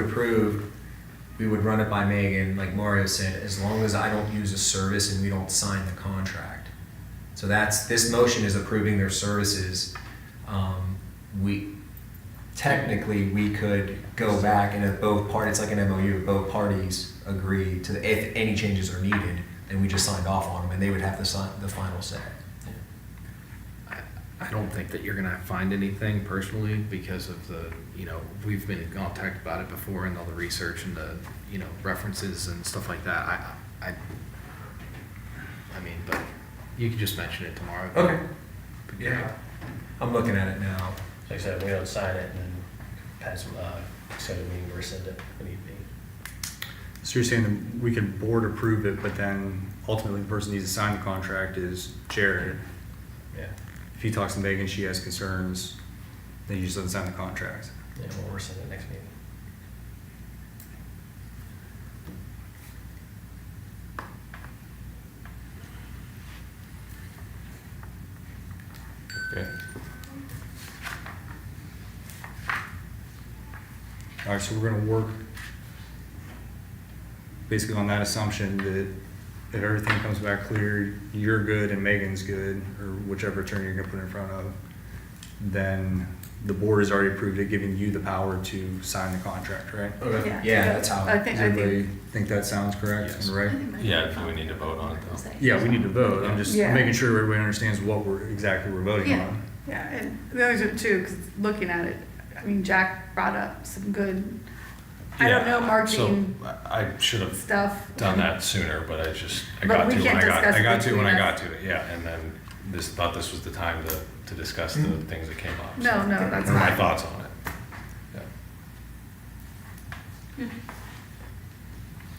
[SPEAKER 6] run it by Megan, like Mario said, as long as I don't use a service and we don't sign the contract. So this motion is approving their services. Technically, we could go back and if both parties, it's like an MOU, both parties agree to, if any changes are needed, then we just signed off on them and they would have the final say.
[SPEAKER 3] I don't think that you're gonna find anything personally because of the, we've been in contact about it before and all the research and the, references and stuff like that. I mean, but you could just mention it tomorrow.
[SPEAKER 6] Okay. Yeah. I'm looking at it now.
[SPEAKER 2] Like I said, we don't sign it and then pass, set a meeting or rescind it when need be.
[SPEAKER 1] So you're saying that we can board approve it, but then ultimately the person who needs to sign the contract is Jared.
[SPEAKER 2] Yeah,
[SPEAKER 1] If he talks to Megan, she has concerns, then he just doesn't sign the contract.
[SPEAKER 2] yeah, we'll rescind it next meeting.
[SPEAKER 1] All right, so we're gonna work basically on that assumption that if everything comes back clear, you're good and Megan's good, or whichever attorney you're gonna put in front of, then the board has already approved it, giving you the power to sign the contract, right?
[SPEAKER 6] Okay. Yeah, that's how.
[SPEAKER 5] I
[SPEAKER 1] Does
[SPEAKER 5] think,
[SPEAKER 1] everybody think that sounds correct
[SPEAKER 11] Yes.
[SPEAKER 1] and right?
[SPEAKER 11] Yeah, do we need to vote on it though?
[SPEAKER 1] Yeah, we need to vote. I'm just
[SPEAKER 5] Yeah.
[SPEAKER 1] making sure everybody understands what we're voting
[SPEAKER 5] Yeah.
[SPEAKER 1] on.
[SPEAKER 5] yeah, and those are two, because looking at it, I mean, Jack brought up some good, I don't know,
[SPEAKER 11] Yeah,
[SPEAKER 5] marketing
[SPEAKER 11] So I should have
[SPEAKER 5] stuff.
[SPEAKER 11] done that sooner, but I
[SPEAKER 5] But
[SPEAKER 11] got
[SPEAKER 5] we
[SPEAKER 11] to when
[SPEAKER 5] can't
[SPEAKER 11] I got,
[SPEAKER 5] discuss
[SPEAKER 11] I
[SPEAKER 5] it
[SPEAKER 11] got to when I
[SPEAKER 5] between
[SPEAKER 11] got
[SPEAKER 5] us.
[SPEAKER 11] to it, yeah, and then thought this was the time to discuss the things that came up.
[SPEAKER 5] No, no, that's
[SPEAKER 11] Or my
[SPEAKER 5] fine.
[SPEAKER 11] thoughts on it. Yeah.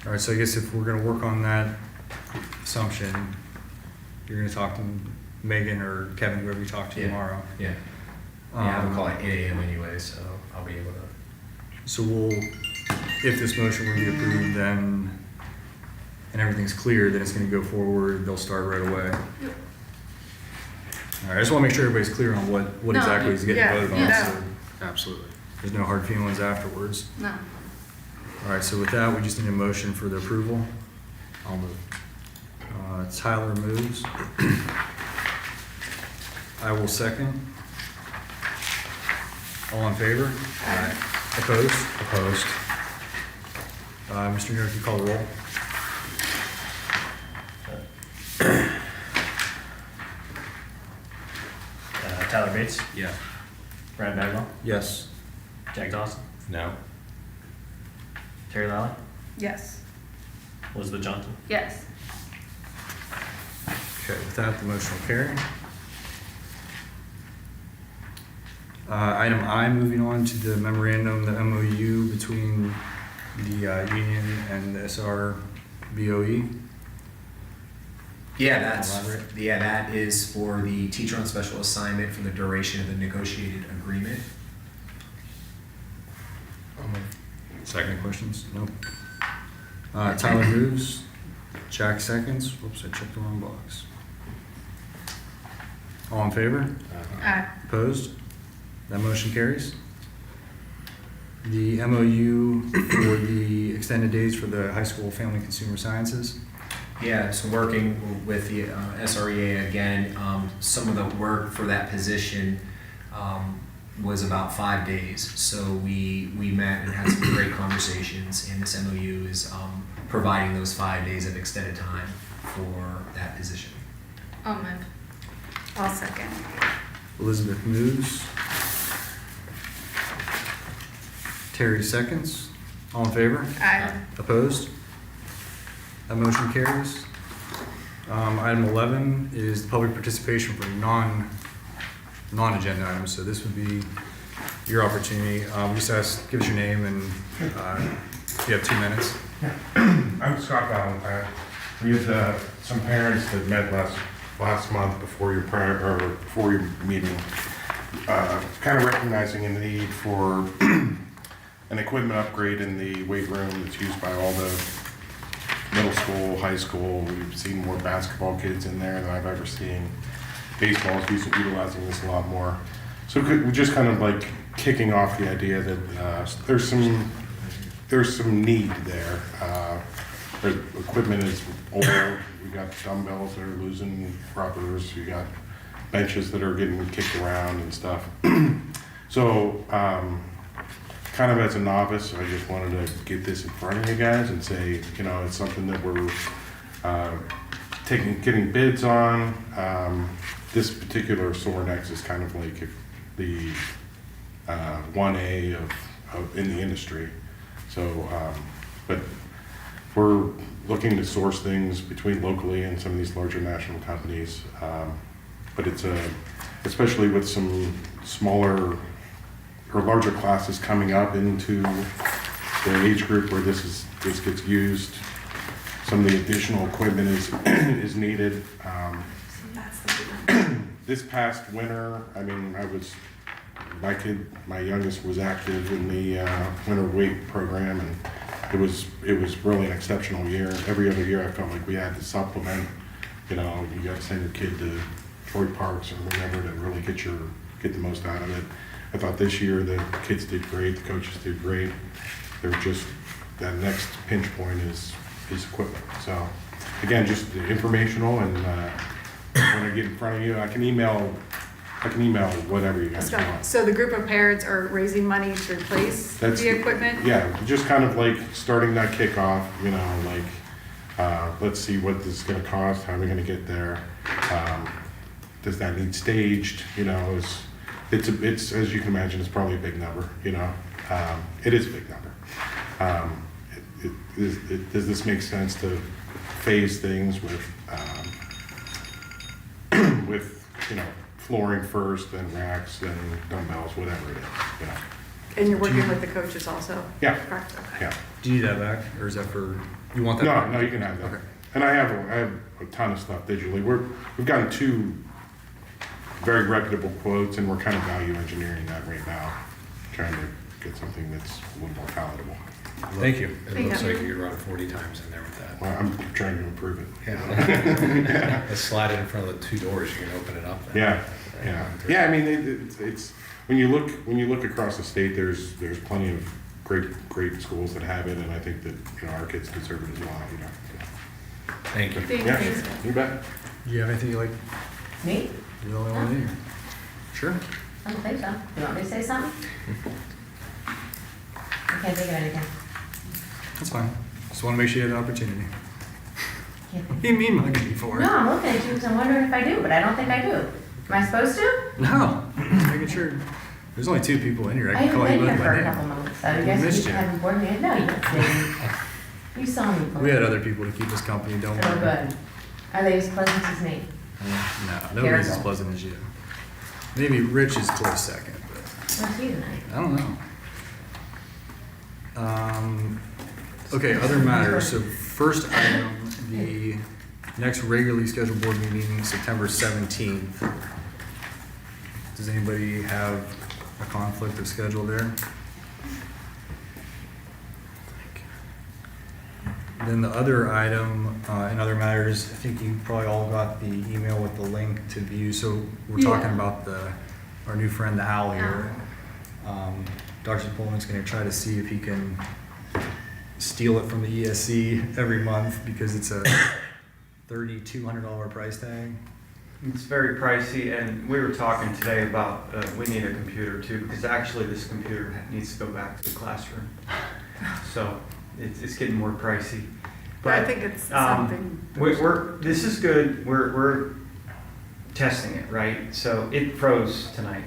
[SPEAKER 1] All right, so I guess if we're gonna work on that assumption, you're gonna talk to Megan or Kevin, whoever you talk to
[SPEAKER 6] Yeah.
[SPEAKER 1] tomorrow.
[SPEAKER 6] Yeah. Yeah, I have a call
[SPEAKER 1] Um,
[SPEAKER 6] at 8 a.m. anyway, so I'll be able to.
[SPEAKER 1] So we'll, if this motion were to be approved, then, and everything's clear, then it's gonna go forward, they'll start right away. All right, I just wanna make sure everybody's clear on what
[SPEAKER 10] No,
[SPEAKER 1] exactly is getting
[SPEAKER 5] yeah,
[SPEAKER 1] voted on,
[SPEAKER 5] yeah.
[SPEAKER 1] so
[SPEAKER 3] Absolutely.
[SPEAKER 1] there's no hard feelings afterwards.
[SPEAKER 10] No.
[SPEAKER 1] All right, so with that, we just need a motion for the approval.
[SPEAKER 3] I'll move.
[SPEAKER 1] Tyler moves. I will second. All in favor?
[SPEAKER 5] Aye.
[SPEAKER 1] Opposed?
[SPEAKER 11] Opposed?
[SPEAKER 1] Mr. Nero, if you call the roll.
[SPEAKER 2] Tyler Bates,
[SPEAKER 3] Yeah.
[SPEAKER 2] Brad Bagwell,
[SPEAKER 1] Yes.
[SPEAKER 2] Jack Dawson,
[SPEAKER 11] No.
[SPEAKER 2] Terry Lally,
[SPEAKER 5] Yes.
[SPEAKER 2] Elizabeth Johnson.
[SPEAKER 10] Yes.
[SPEAKER 1] Okay, with that, the motion will carry. Item I, moving on to the memorandum, the MOU between the union and the SRBOE.
[SPEAKER 6] Yeah, that's,
[SPEAKER 1] Elaborate.
[SPEAKER 6] yeah, that is for the teacher on special assignment for the duration of the negotiated agreement.
[SPEAKER 1] Second. Any questions? Nope. Tyler moves. Jack seconds. Whoops, I checked the wrong box. All in favor?
[SPEAKER 5] Aye.
[SPEAKER 1] Opposed? That motion carries. The MOU for the extended days for the high school family consumer sciences.
[SPEAKER 6] Yeah, so working with the SREA again, some of the work for that position was about 5 days. So we met and had some great conversations, and this MOU is providing those 5 days of extended time for that position.
[SPEAKER 10] I'll move.
[SPEAKER 5] I'll second.
[SPEAKER 1] Elizabeth moves. Terry seconds. All in favor?
[SPEAKER 5] Aye.
[SPEAKER 1] Opposed? That motion carries. Item 11 is the public participation for non-agenda items, so this would be your opportunity. Just ask, give us your name and you have 2 minutes.
[SPEAKER 9] I'm Scott Valentine. We had some parents that met last month before your meeting, kind of recognizing a need for an equipment upgrade in the weight room that's used by all the middle school, high school. We've seen more basketball kids in there than I've ever seen. Baseball is utilizing this a lot more. So we're just kind of like kicking off the idea that there's some need there. The equipment is old. We got dumbbells that are losing rubbers. We got benches that are getting kicked around and stuff. So, kind of as a novice, I just wanted to get this in front of you guys and say, you know, it's something that we're getting bids on. This particular Sorinex is kind of like the 1A of in the industry. So, but we're looking to source things between locally and some of these larger national companies. But it's especially with some smaller or larger classes coming up into the age group where this gets used. Some of the additional equipment is needed. This past winter, I mean, my youngest was active in the winter weight program, and it was really an exceptional year. Every other year I felt like we had to supplement, you know, you got to send your kid to Troy Parks or whatever to really get the most out of it. I thought this year the kids did great, the coaches did great. They're just, that next pinch point is equipment. So, again, just informational, and when I get in front of you, I can email whatever you guys want.
[SPEAKER 5] So the group of parents are raising money to replace
[SPEAKER 9] That's-
[SPEAKER 5] the equipment?
[SPEAKER 9] Yeah, just kind of like starting that kickoff, you know, like, let's see what this is gonna cost, how are we gonna get there? Does that need staged, you know, it's, as you can imagine, it's probably a big number, you know? It is a big number. Does this make sense to phase things with, with, you know, flooring first, then racks, then dumbbells, whatever it is, you know?
[SPEAKER 5] And you're working with the coaches also?
[SPEAKER 9] Yeah,
[SPEAKER 5] Correct, okay.
[SPEAKER 9] yeah.
[SPEAKER 1] Do you need that back, or is that for, you want that
[SPEAKER 9] No,
[SPEAKER 1] back?
[SPEAKER 9] no, you can have that.
[SPEAKER 1] Okay.
[SPEAKER 9] And I have a ton of stuff digitally. We've gotten 2 very reputable quotes, and we're kind of value engineering that right now, trying to get something that's a little more palatable.
[SPEAKER 1] Thank you.
[SPEAKER 11] It looks like you could run 40 times in there with that.
[SPEAKER 9] Well, I'm trying to improve it.
[SPEAKER 11] Yeah. Let's slide it in front of the 2 doors, you can open it up then.
[SPEAKER 9] Yeah. I mean, it's when you look across the state, there's plenty of great schools that have it, and I think that, you know, our kids deserve it as well, you know.
[SPEAKER 11] Thank you.
[SPEAKER 9] Yeah, you bet.
[SPEAKER 1] Do you have anything you like,
[SPEAKER 8] Me?
[SPEAKER 1] you're the only one in here? Sure.
[SPEAKER 8] I don't think so. You want me to say something? I can't think of anything.
[SPEAKER 1] That's fine. Just want to make sure you have the opportunity.
[SPEAKER 8] Can't think.
[SPEAKER 1] What do you mean mugging me for?
[SPEAKER 8] No, I'm looking at you because I'm wondering if I do, but I don't think I do. Am I supposed to?
[SPEAKER 1] No. Just making sure. There's only 2 people in here. I
[SPEAKER 8] I
[SPEAKER 1] can
[SPEAKER 8] haven't
[SPEAKER 1] call you
[SPEAKER 8] been here
[SPEAKER 1] by
[SPEAKER 8] for a
[SPEAKER 1] name.
[SPEAKER 8] couple months, so you
[SPEAKER 1] We
[SPEAKER 8] guys
[SPEAKER 1] missed
[SPEAKER 8] keep
[SPEAKER 1] you.
[SPEAKER 8] having board meetings. No, you didn't. You saw me.
[SPEAKER 1] We had other people to keep us company, don't
[SPEAKER 8] Oh,
[SPEAKER 1] worry.
[SPEAKER 8] good. Are they as pleasant as me?
[SPEAKER 1] No, nobody's as
[SPEAKER 8] Careful.
[SPEAKER 1] pleasant as you. Maybe Rich is close second, but
[SPEAKER 8] What's you tonight?
[SPEAKER 1] I don't know. Okay, other matters. So first item, the next regularly scheduled board meeting, September 17th. Does anybody have a conflict of schedule there? Then the other item, in other matters, I think you probably all got the email with the link to view. So we're talking about our new friend, the owl here. Dr. Pullman's gonna try to see if he can steal it from the ESC every month because it's a $3,200 price tag.
[SPEAKER 12] It's very pricey, and we were talking today about, we need a computer too, because actually this computer needs to go back to the classroom. So it's getting more pricey.
[SPEAKER 5] But I think it's something.
[SPEAKER 12] This is good, we're testing it, right? So it froze tonight.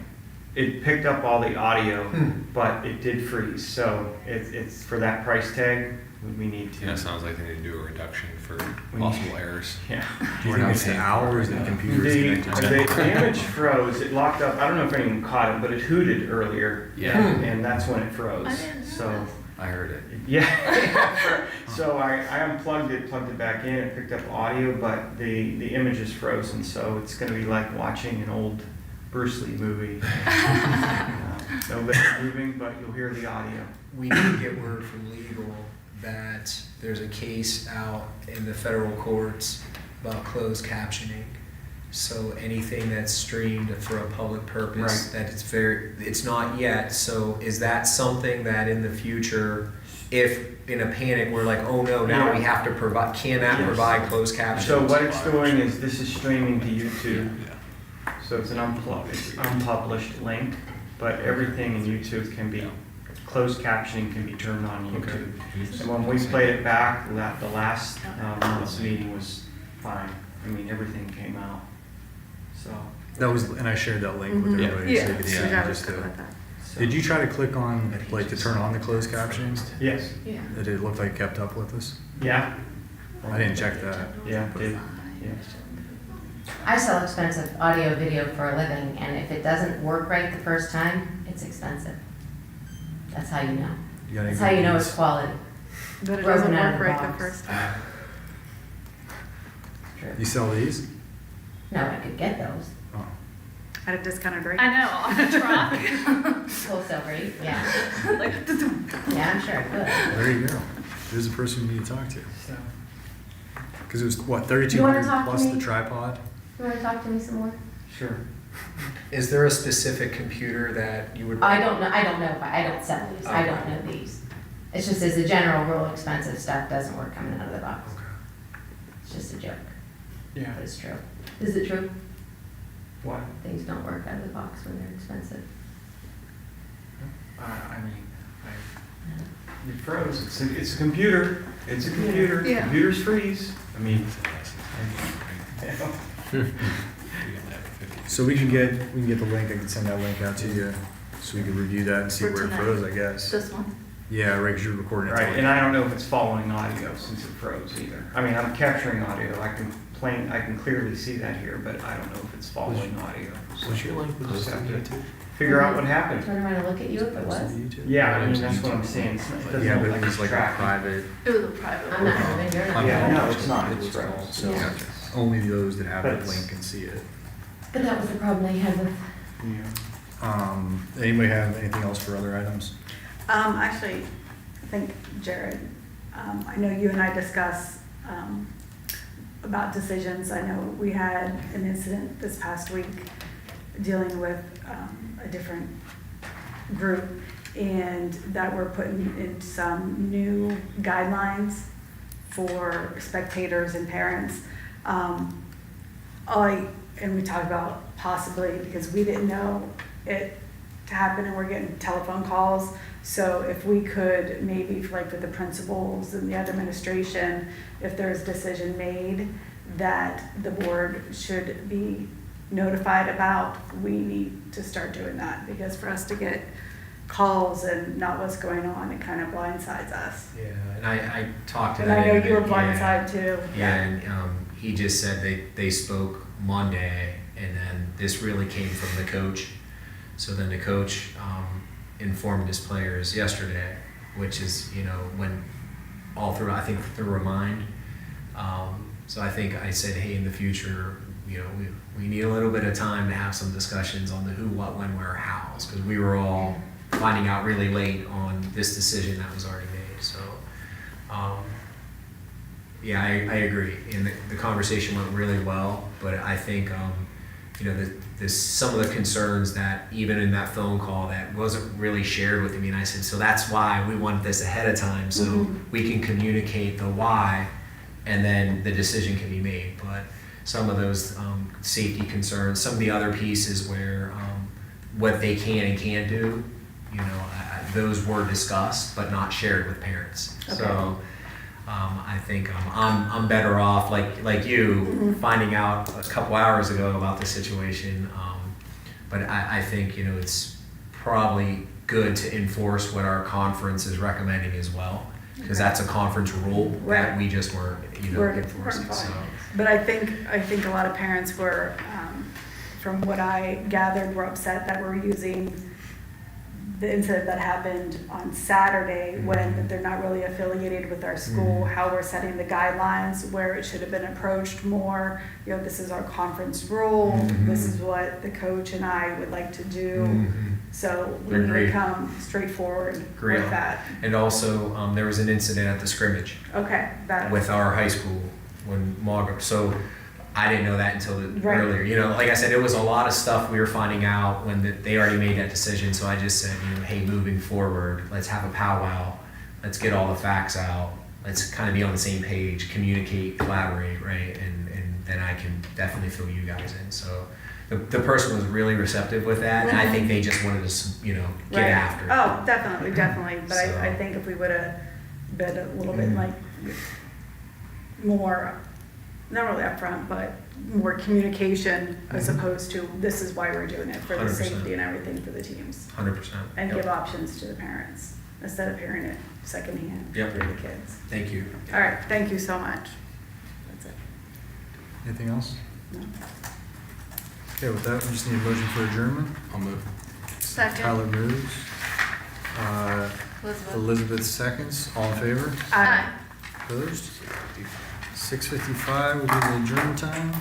[SPEAKER 12] It picked up all the audio, but it did freeze. So it's for that price tag, we need to.
[SPEAKER 11] Yeah, it sounds like they need to do a reduction for
[SPEAKER 12] We-
[SPEAKER 11] possible errors.
[SPEAKER 12] Yeah.
[SPEAKER 1] Do you think it's the owl or is it the computer connected to it?
[SPEAKER 12] The image froze, it locked up, I don't know if anyone caught it, but it hooted earlier.
[SPEAKER 11] Yeah.
[SPEAKER 12] And that's when it froze.
[SPEAKER 10] I didn't know
[SPEAKER 12] So,
[SPEAKER 11] I heard it.
[SPEAKER 12] yeah. So I unplugged it, plugged it back in, it picked up audio, but the image is frozen, so it's gonna be like watching an old Bruce Lee movie. No lips moving, but you'll hear the audio.
[SPEAKER 6] We did get word from legal that there's a case out in the federal courts about closed captioning. So anything that's streamed for a public purpose,
[SPEAKER 12] Right.
[SPEAKER 6] it's not yet. So is that something that in the future, if in a panic, we're like, oh no, now we have to provide, cannot
[SPEAKER 12] Yes.
[SPEAKER 6] provide closed captions?
[SPEAKER 12] So what it's doing is this is streaming to YouTube. So it's an unpublished link, but everything in YouTube can be, closed captioning can be turned on YouTube. And when we played it back, the last month's meeting was fine. I mean, everything came out, so.
[SPEAKER 1] That was, and I shared that link with everybody. So
[SPEAKER 5] Yeah,
[SPEAKER 1] you could see
[SPEAKER 5] so
[SPEAKER 1] it
[SPEAKER 5] that was
[SPEAKER 1] just
[SPEAKER 5] good
[SPEAKER 1] to-
[SPEAKER 5] with that.
[SPEAKER 12] so-
[SPEAKER 1] Did you try to click on, like, to turn on the closed captions?
[SPEAKER 12] Yes,
[SPEAKER 10] Yeah.
[SPEAKER 1] Did it look like it kept up with us?
[SPEAKER 12] yeah.
[SPEAKER 1] I didn't check that.
[SPEAKER 12] Yeah, it did, yeah.
[SPEAKER 8] I sell expensive audio video for a living, and if it doesn't work right the first time, it's expensive. That's how you know.
[SPEAKER 1] You got any
[SPEAKER 8] That's how you know
[SPEAKER 1] good
[SPEAKER 8] it's quality.
[SPEAKER 5] But it
[SPEAKER 8] Broken
[SPEAKER 5] doesn't
[SPEAKER 8] out
[SPEAKER 5] work
[SPEAKER 8] of the
[SPEAKER 5] right the
[SPEAKER 8] box.
[SPEAKER 5] first time.
[SPEAKER 8] True.
[SPEAKER 1] You sell these?
[SPEAKER 8] No, I could get those.
[SPEAKER 1] Oh.
[SPEAKER 5] At a discounted rate.
[SPEAKER 10] I know, on the truck.
[SPEAKER 8] Wholesale rate, yeah.
[SPEAKER 10] Like,
[SPEAKER 8] Yeah, I'm sure I could.
[SPEAKER 1] There you go. There's a person you need to talk to.
[SPEAKER 12] So,
[SPEAKER 1] Because it was, what,
[SPEAKER 8] You
[SPEAKER 1] 3,200
[SPEAKER 8] wanna talk to
[SPEAKER 1] plus
[SPEAKER 8] me?
[SPEAKER 1] the tripod?
[SPEAKER 8] You wanna talk to me some more?
[SPEAKER 12] sure.
[SPEAKER 6] Is there a specific computer that you would?
[SPEAKER 8] I don't know, but I don't sell these, I don't know these. It's just as a general rule, expensive stuff doesn't work coming out of the box. It's just a joke,
[SPEAKER 12] Yeah.
[SPEAKER 8] but it's true. Is it true?
[SPEAKER 12] What?
[SPEAKER 8] Things don't work out of the box when they're expensive.
[SPEAKER 12] You froze. It's a computer. It's a computer.
[SPEAKER 10] Yeah.
[SPEAKER 12] Computers freeze. I mean.
[SPEAKER 1] So we can get the link, I can send that link out to you, so we can review that and see
[SPEAKER 10] For
[SPEAKER 1] where it
[SPEAKER 10] tonight.
[SPEAKER 1] froze, I guess.
[SPEAKER 10] This one.
[SPEAKER 1] Yeah, right, 'cause you're recording it.
[SPEAKER 12] Right, and I don't know if it's following audio since it froze either. I mean, I'm capturing audio. I can clearly see that here, but I don't know if it's following audio.
[SPEAKER 11] Was your link
[SPEAKER 12] We'll just
[SPEAKER 11] posted
[SPEAKER 12] have
[SPEAKER 11] on
[SPEAKER 12] to
[SPEAKER 11] YouTube?
[SPEAKER 12] figure out what happened.
[SPEAKER 8] Turn around and look at you if it was.
[SPEAKER 12] Yeah, I mean, that's what I'm saying. It doesn't
[SPEAKER 1] Yeah,
[SPEAKER 12] look
[SPEAKER 1] but it was like a
[SPEAKER 12] tracking.
[SPEAKER 1] private,
[SPEAKER 10] It was a private
[SPEAKER 8] I'm
[SPEAKER 10] one.
[SPEAKER 8] not moving, you're not.
[SPEAKER 12] Yeah, no, it's not. It's froze.
[SPEAKER 1] so
[SPEAKER 8] Yeah.
[SPEAKER 1] only those that have
[SPEAKER 12] But
[SPEAKER 1] that
[SPEAKER 12] it's-
[SPEAKER 1] link can see it.
[SPEAKER 8] But that was the problem they had with,
[SPEAKER 12] Yeah.
[SPEAKER 1] Anybody have anything else for other items?
[SPEAKER 5] Actually, I think Jared, I know you and I discussed, about decisions. I know we had an incident this past week dealing with, a different group, and that we're putting in some new guidelines for spectators and parents. And we talked about possibly, because we didn't know it to happen and we're getting telephone calls. So if we could maybe, like with the principals and the other administration, if there's a decision made that the board should be notified about, we need to start doing that, because for us to get calls and not what's going on, it kind of blindsides us.
[SPEAKER 6] Yeah, and I talked to
[SPEAKER 5] And
[SPEAKER 6] that.
[SPEAKER 5] I know you were
[SPEAKER 6] individual, yeah.
[SPEAKER 5] blindsided too.
[SPEAKER 6] Yeah, and he just said they spoke Monday, and then this really came from the coach. So then the coach informed his players yesterday, which is, when all through, I think through Remind. So I think I said, hey, in the future, we need a little bit of time to have some discussions on the who, what, when, where, hows, because we were all finding out really late on this decision that was already made. So, yeah, I agree. And the conversation went really well, but I think, there's some of the concerns that even in that phone call that wasn't really shared with me. And I said, so that's why we want this ahead of time, so we can communicate the why, and then the decision can be made. But some of those safety concerns, some of the other pieces where what they can and can't do, those were discussed but not shared with parents.
[SPEAKER 5] Okay.
[SPEAKER 6] So I think I'm better off, like you, finding out a couple hours ago about the situation. But I think it's probably good to enforce what our conference is recommending as well, because that's a conference rule that we just weren't enforcing. So.
[SPEAKER 5] But I think a lot of parents were, from what I gathered, were upset that we're using the incident that happened on Saturday, when they're not really affiliated with our school, how we're setting the guidelines, where it should have been approached more, this is our conference rule, this is what the coach and I would like to do. So we need to come straightforward with that.
[SPEAKER 6] And also, there was an incident at the scrimmage
[SPEAKER 5] Okay,
[SPEAKER 6] with our high school when Margaret, so I didn't know that until
[SPEAKER 5] Right.
[SPEAKER 6] earlier. Like I said, it was a lot of stuff we were finding out when they already made that decision. So I just said, hey, moving forward, let's have a powwow. Let's get all the facts out. Let's kind of be on the same page, communicate, collaborate, right? And then I can definitely fill you guys in. So the person was really receptive with that, and I think they just wanted to, get
[SPEAKER 5] Right.
[SPEAKER 6] after it.
[SPEAKER 5] Oh, definitely. But
[SPEAKER 6] So-
[SPEAKER 5] I think if we would have been a little bit like more, not really upfront, but more communication as opposed to, this is why we're doing it, for the
[SPEAKER 6] 100%.
[SPEAKER 5] safety and everything for the teams.
[SPEAKER 6] 100%.
[SPEAKER 5] And
[SPEAKER 6] Yep.
[SPEAKER 5] give options to the parents instead of hearing it secondhand
[SPEAKER 6] Yep.
[SPEAKER 5] through the kids.
[SPEAKER 6] Thank you.
[SPEAKER 5] All right, thank you so much. That's it.
[SPEAKER 1] Anything else?
[SPEAKER 5] No.
[SPEAKER 1] Okay, with that, we just need a motion for adjournment.
[SPEAKER 11] I'll move.
[SPEAKER 10] Second.
[SPEAKER 1] Tyler moves.
[SPEAKER 10] Elizabeth.
[SPEAKER 1] Elizabeth seconds. All in favor?
[SPEAKER 10] Aye.
[SPEAKER 1] Opposed? 6:55 will be the adjourn time.